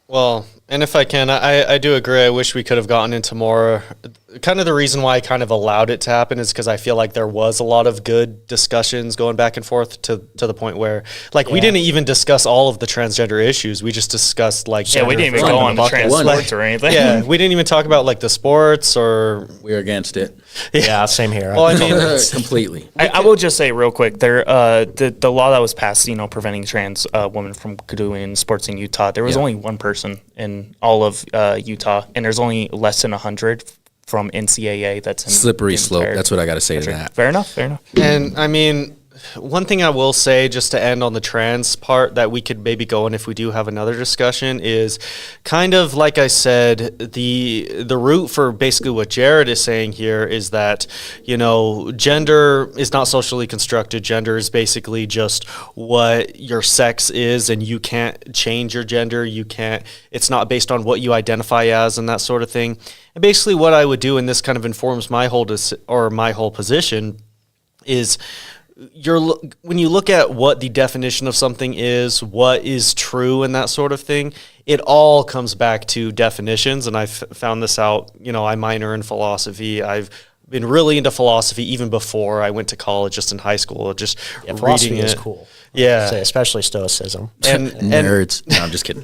Speaker 1: Well, and if I can, I do agree. I wish we could have gotten into more. Kind of the reason why I kind of allowed it to happen is because I feel like there was a lot of good discussions going back and forth to the point where, like, we didn't even discuss all of the transgender issues. We just discussed, like,
Speaker 4: we didn't even go on the trans sports or anything.
Speaker 1: Yeah, we didn't even talk about, like, the sports or...
Speaker 3: We're against it.
Speaker 2: Yeah, same here.
Speaker 1: Well, I mean,
Speaker 3: completely.
Speaker 4: I will just say real quick, the law that was passed, preventing trans women from doing sports in Utah, there was only one person in all of Utah, and there's only less than 100 from NCAA. That's in
Speaker 3: Slippery slope. That's what I got to say to that.
Speaker 4: Fair enough.
Speaker 1: And I mean, one thing I will say, just to end on the trans part, that we could maybe go in if we do have another discussion, is kind of like I said, the root for basically what Jered is saying here is that, gender is not socially constructed. Gender is basically just what your sex is, and you can't change your gender. It's not based on what you identify as and that sort of thing. And basically what I would do, and this kind of informs my whole position, is when you look at what the definition of something is, what is true and that sort of thing, it all comes back to definitions. And I've found this out, I minor in philosophy. I've been really into philosophy even before I went to college, just in high school, just
Speaker 2: philosophy
Speaker 1: reading it.
Speaker 2: Is cool.
Speaker 1: Yeah.
Speaker 2: Especially Stoicism.
Speaker 1: And
Speaker 3: Nerds. No, I'm just kidding.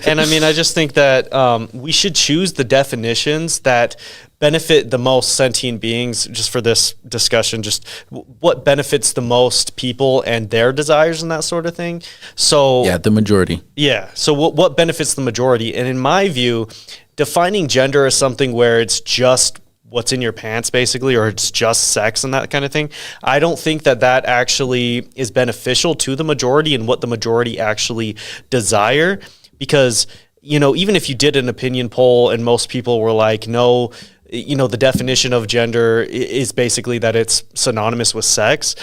Speaker 1: And I mean, I just think that we should choose the definitions that benefit the most sentient beings, just for this discussion, just what benefits the most people and their desires and that sort of thing. So
Speaker 3: yeah, the majority.
Speaker 1: Yeah. So what benefits the majority? And in my view, defining gender as something where it's just what's in your pants, basically, or it's just sex and that kind of thing, I don't think that actually is beneficial to the majority and what the majority actually desire. Because, even if you did an opinion poll and most people were like, no, the definition of gender is basically that it's synonymous with sex,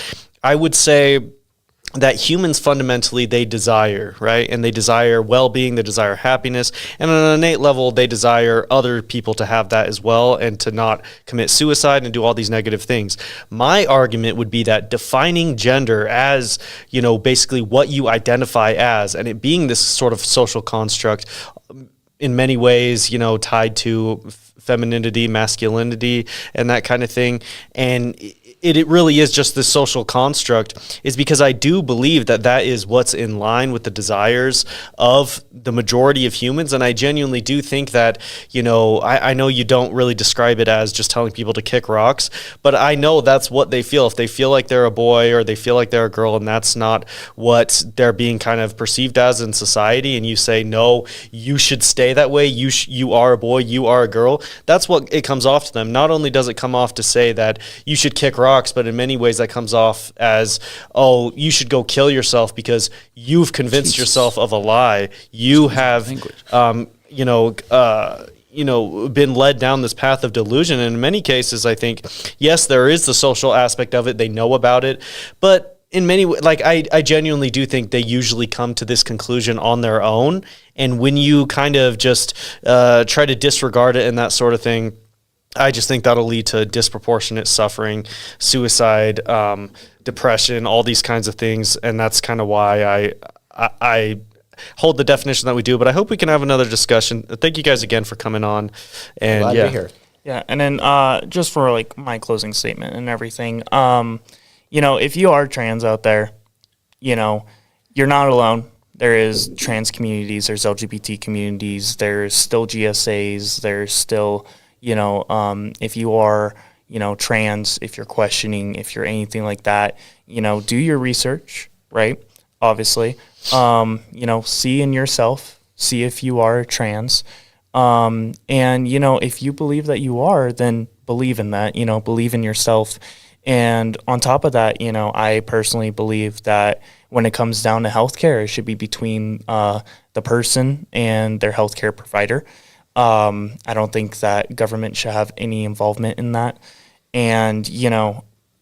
Speaker 1: I would say that humans fundamentally, they desire, right? And they desire well-being, they desire happiness, and on an innate level, they desire other people to have that as well and to not commit suicide and do all these negative things. My argument would be that defining gender as, basically what you identify as, and it being this sort of social construct in many ways, tied to femininity, masculinity, and that kind of thing, and it really is just this social construct, is because I do believe that is what's in line with the desires of the majority of humans. And I genuinely do think that, I know you don't really describe it as just telling people to kick rocks, but I know that's what they feel. If they feel like they're a boy or they feel like they're a girl and that's not what they're being kind of perceived as in society, and you say, no, you should stay that way, you are a boy, you are a girl, that's what it comes off to them. Not only does it come off to say that you should kick rocks, but in many ways that comes off as, oh, you should go kill yourself because you've convinced yourself of a lie. You have, been led down this path of delusion. And in many cases, I think, yes, there is the social aspect of it. They know about it, but in many ways, like I genuinely do think they usually come to this conclusion on their own. And when you kind of just try to disregard it and that sort of thing, I just think that'll lead to disproportionate suffering, suicide, depression, all these kinds of things, and that's kind of why I hold the definition that we do. But I hope we can have another discussion. Thank you guys again for coming on. And
Speaker 2: Glad to be here.
Speaker 4: Yeah, and then just for like my closing statement and everything, if you are trans out there, you're not alone. There is trans communities, there's LGBT communities, there's still GSAs, there's still, if you are, trans, if you're questioning, if you're anything like that, do your research, right? Obviously, see in yourself, see if you are trans. And, if you believe that you are, then believe in that, believe in yourself. And on top of that, I personally believe that when it comes down to healthcare, it should be between the person and their healthcare provider. I don't think that government should have any involvement in that. And,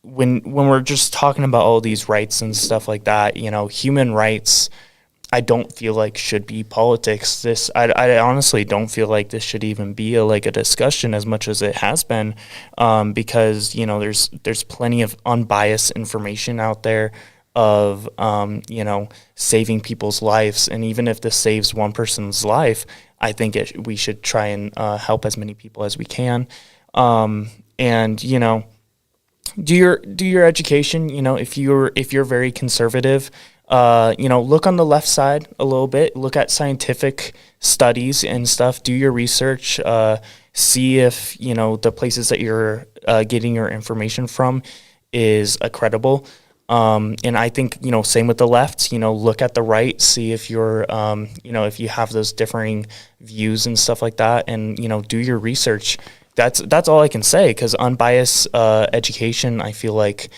Speaker 4: when we're just talking about all these rights and stuff like that, human rights, I don't feel like should be politics. I honestly don't feel like this should even be a discussion as much as it has been, because there's plenty of unbiased information out there of saving people's lives, and even if this saves one person's life, I think we should try and help as many people as we can, and do your education. If you're very conservative. Look on the left side a little bit, look at scientific studies and stuff, do your research, see if, the places that you're getting your information from is credible. And I think, same with the left, look at the right, see if you're, if you have those differing views and stuff like that, and, do your research. That's all I can say, because unbiased education, I feel like,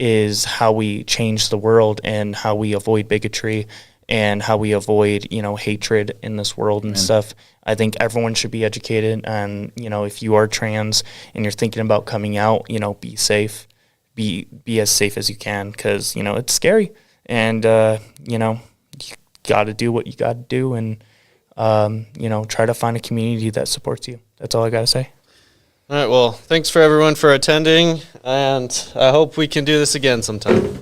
Speaker 4: is how we change the world and how we avoid bigotry and how we avoid, hatred in this world and stuff. I think everyone should be educated, and, if you are trans and you're thinking about coming out, be safe, be as safe as you can, because, it's scary, and, you got to do what you got to do, and, try to find a community that supports you. That's all I got to say.
Speaker 1: All right, well, thanks for everyone for attending, and I hope we can do this again sometime.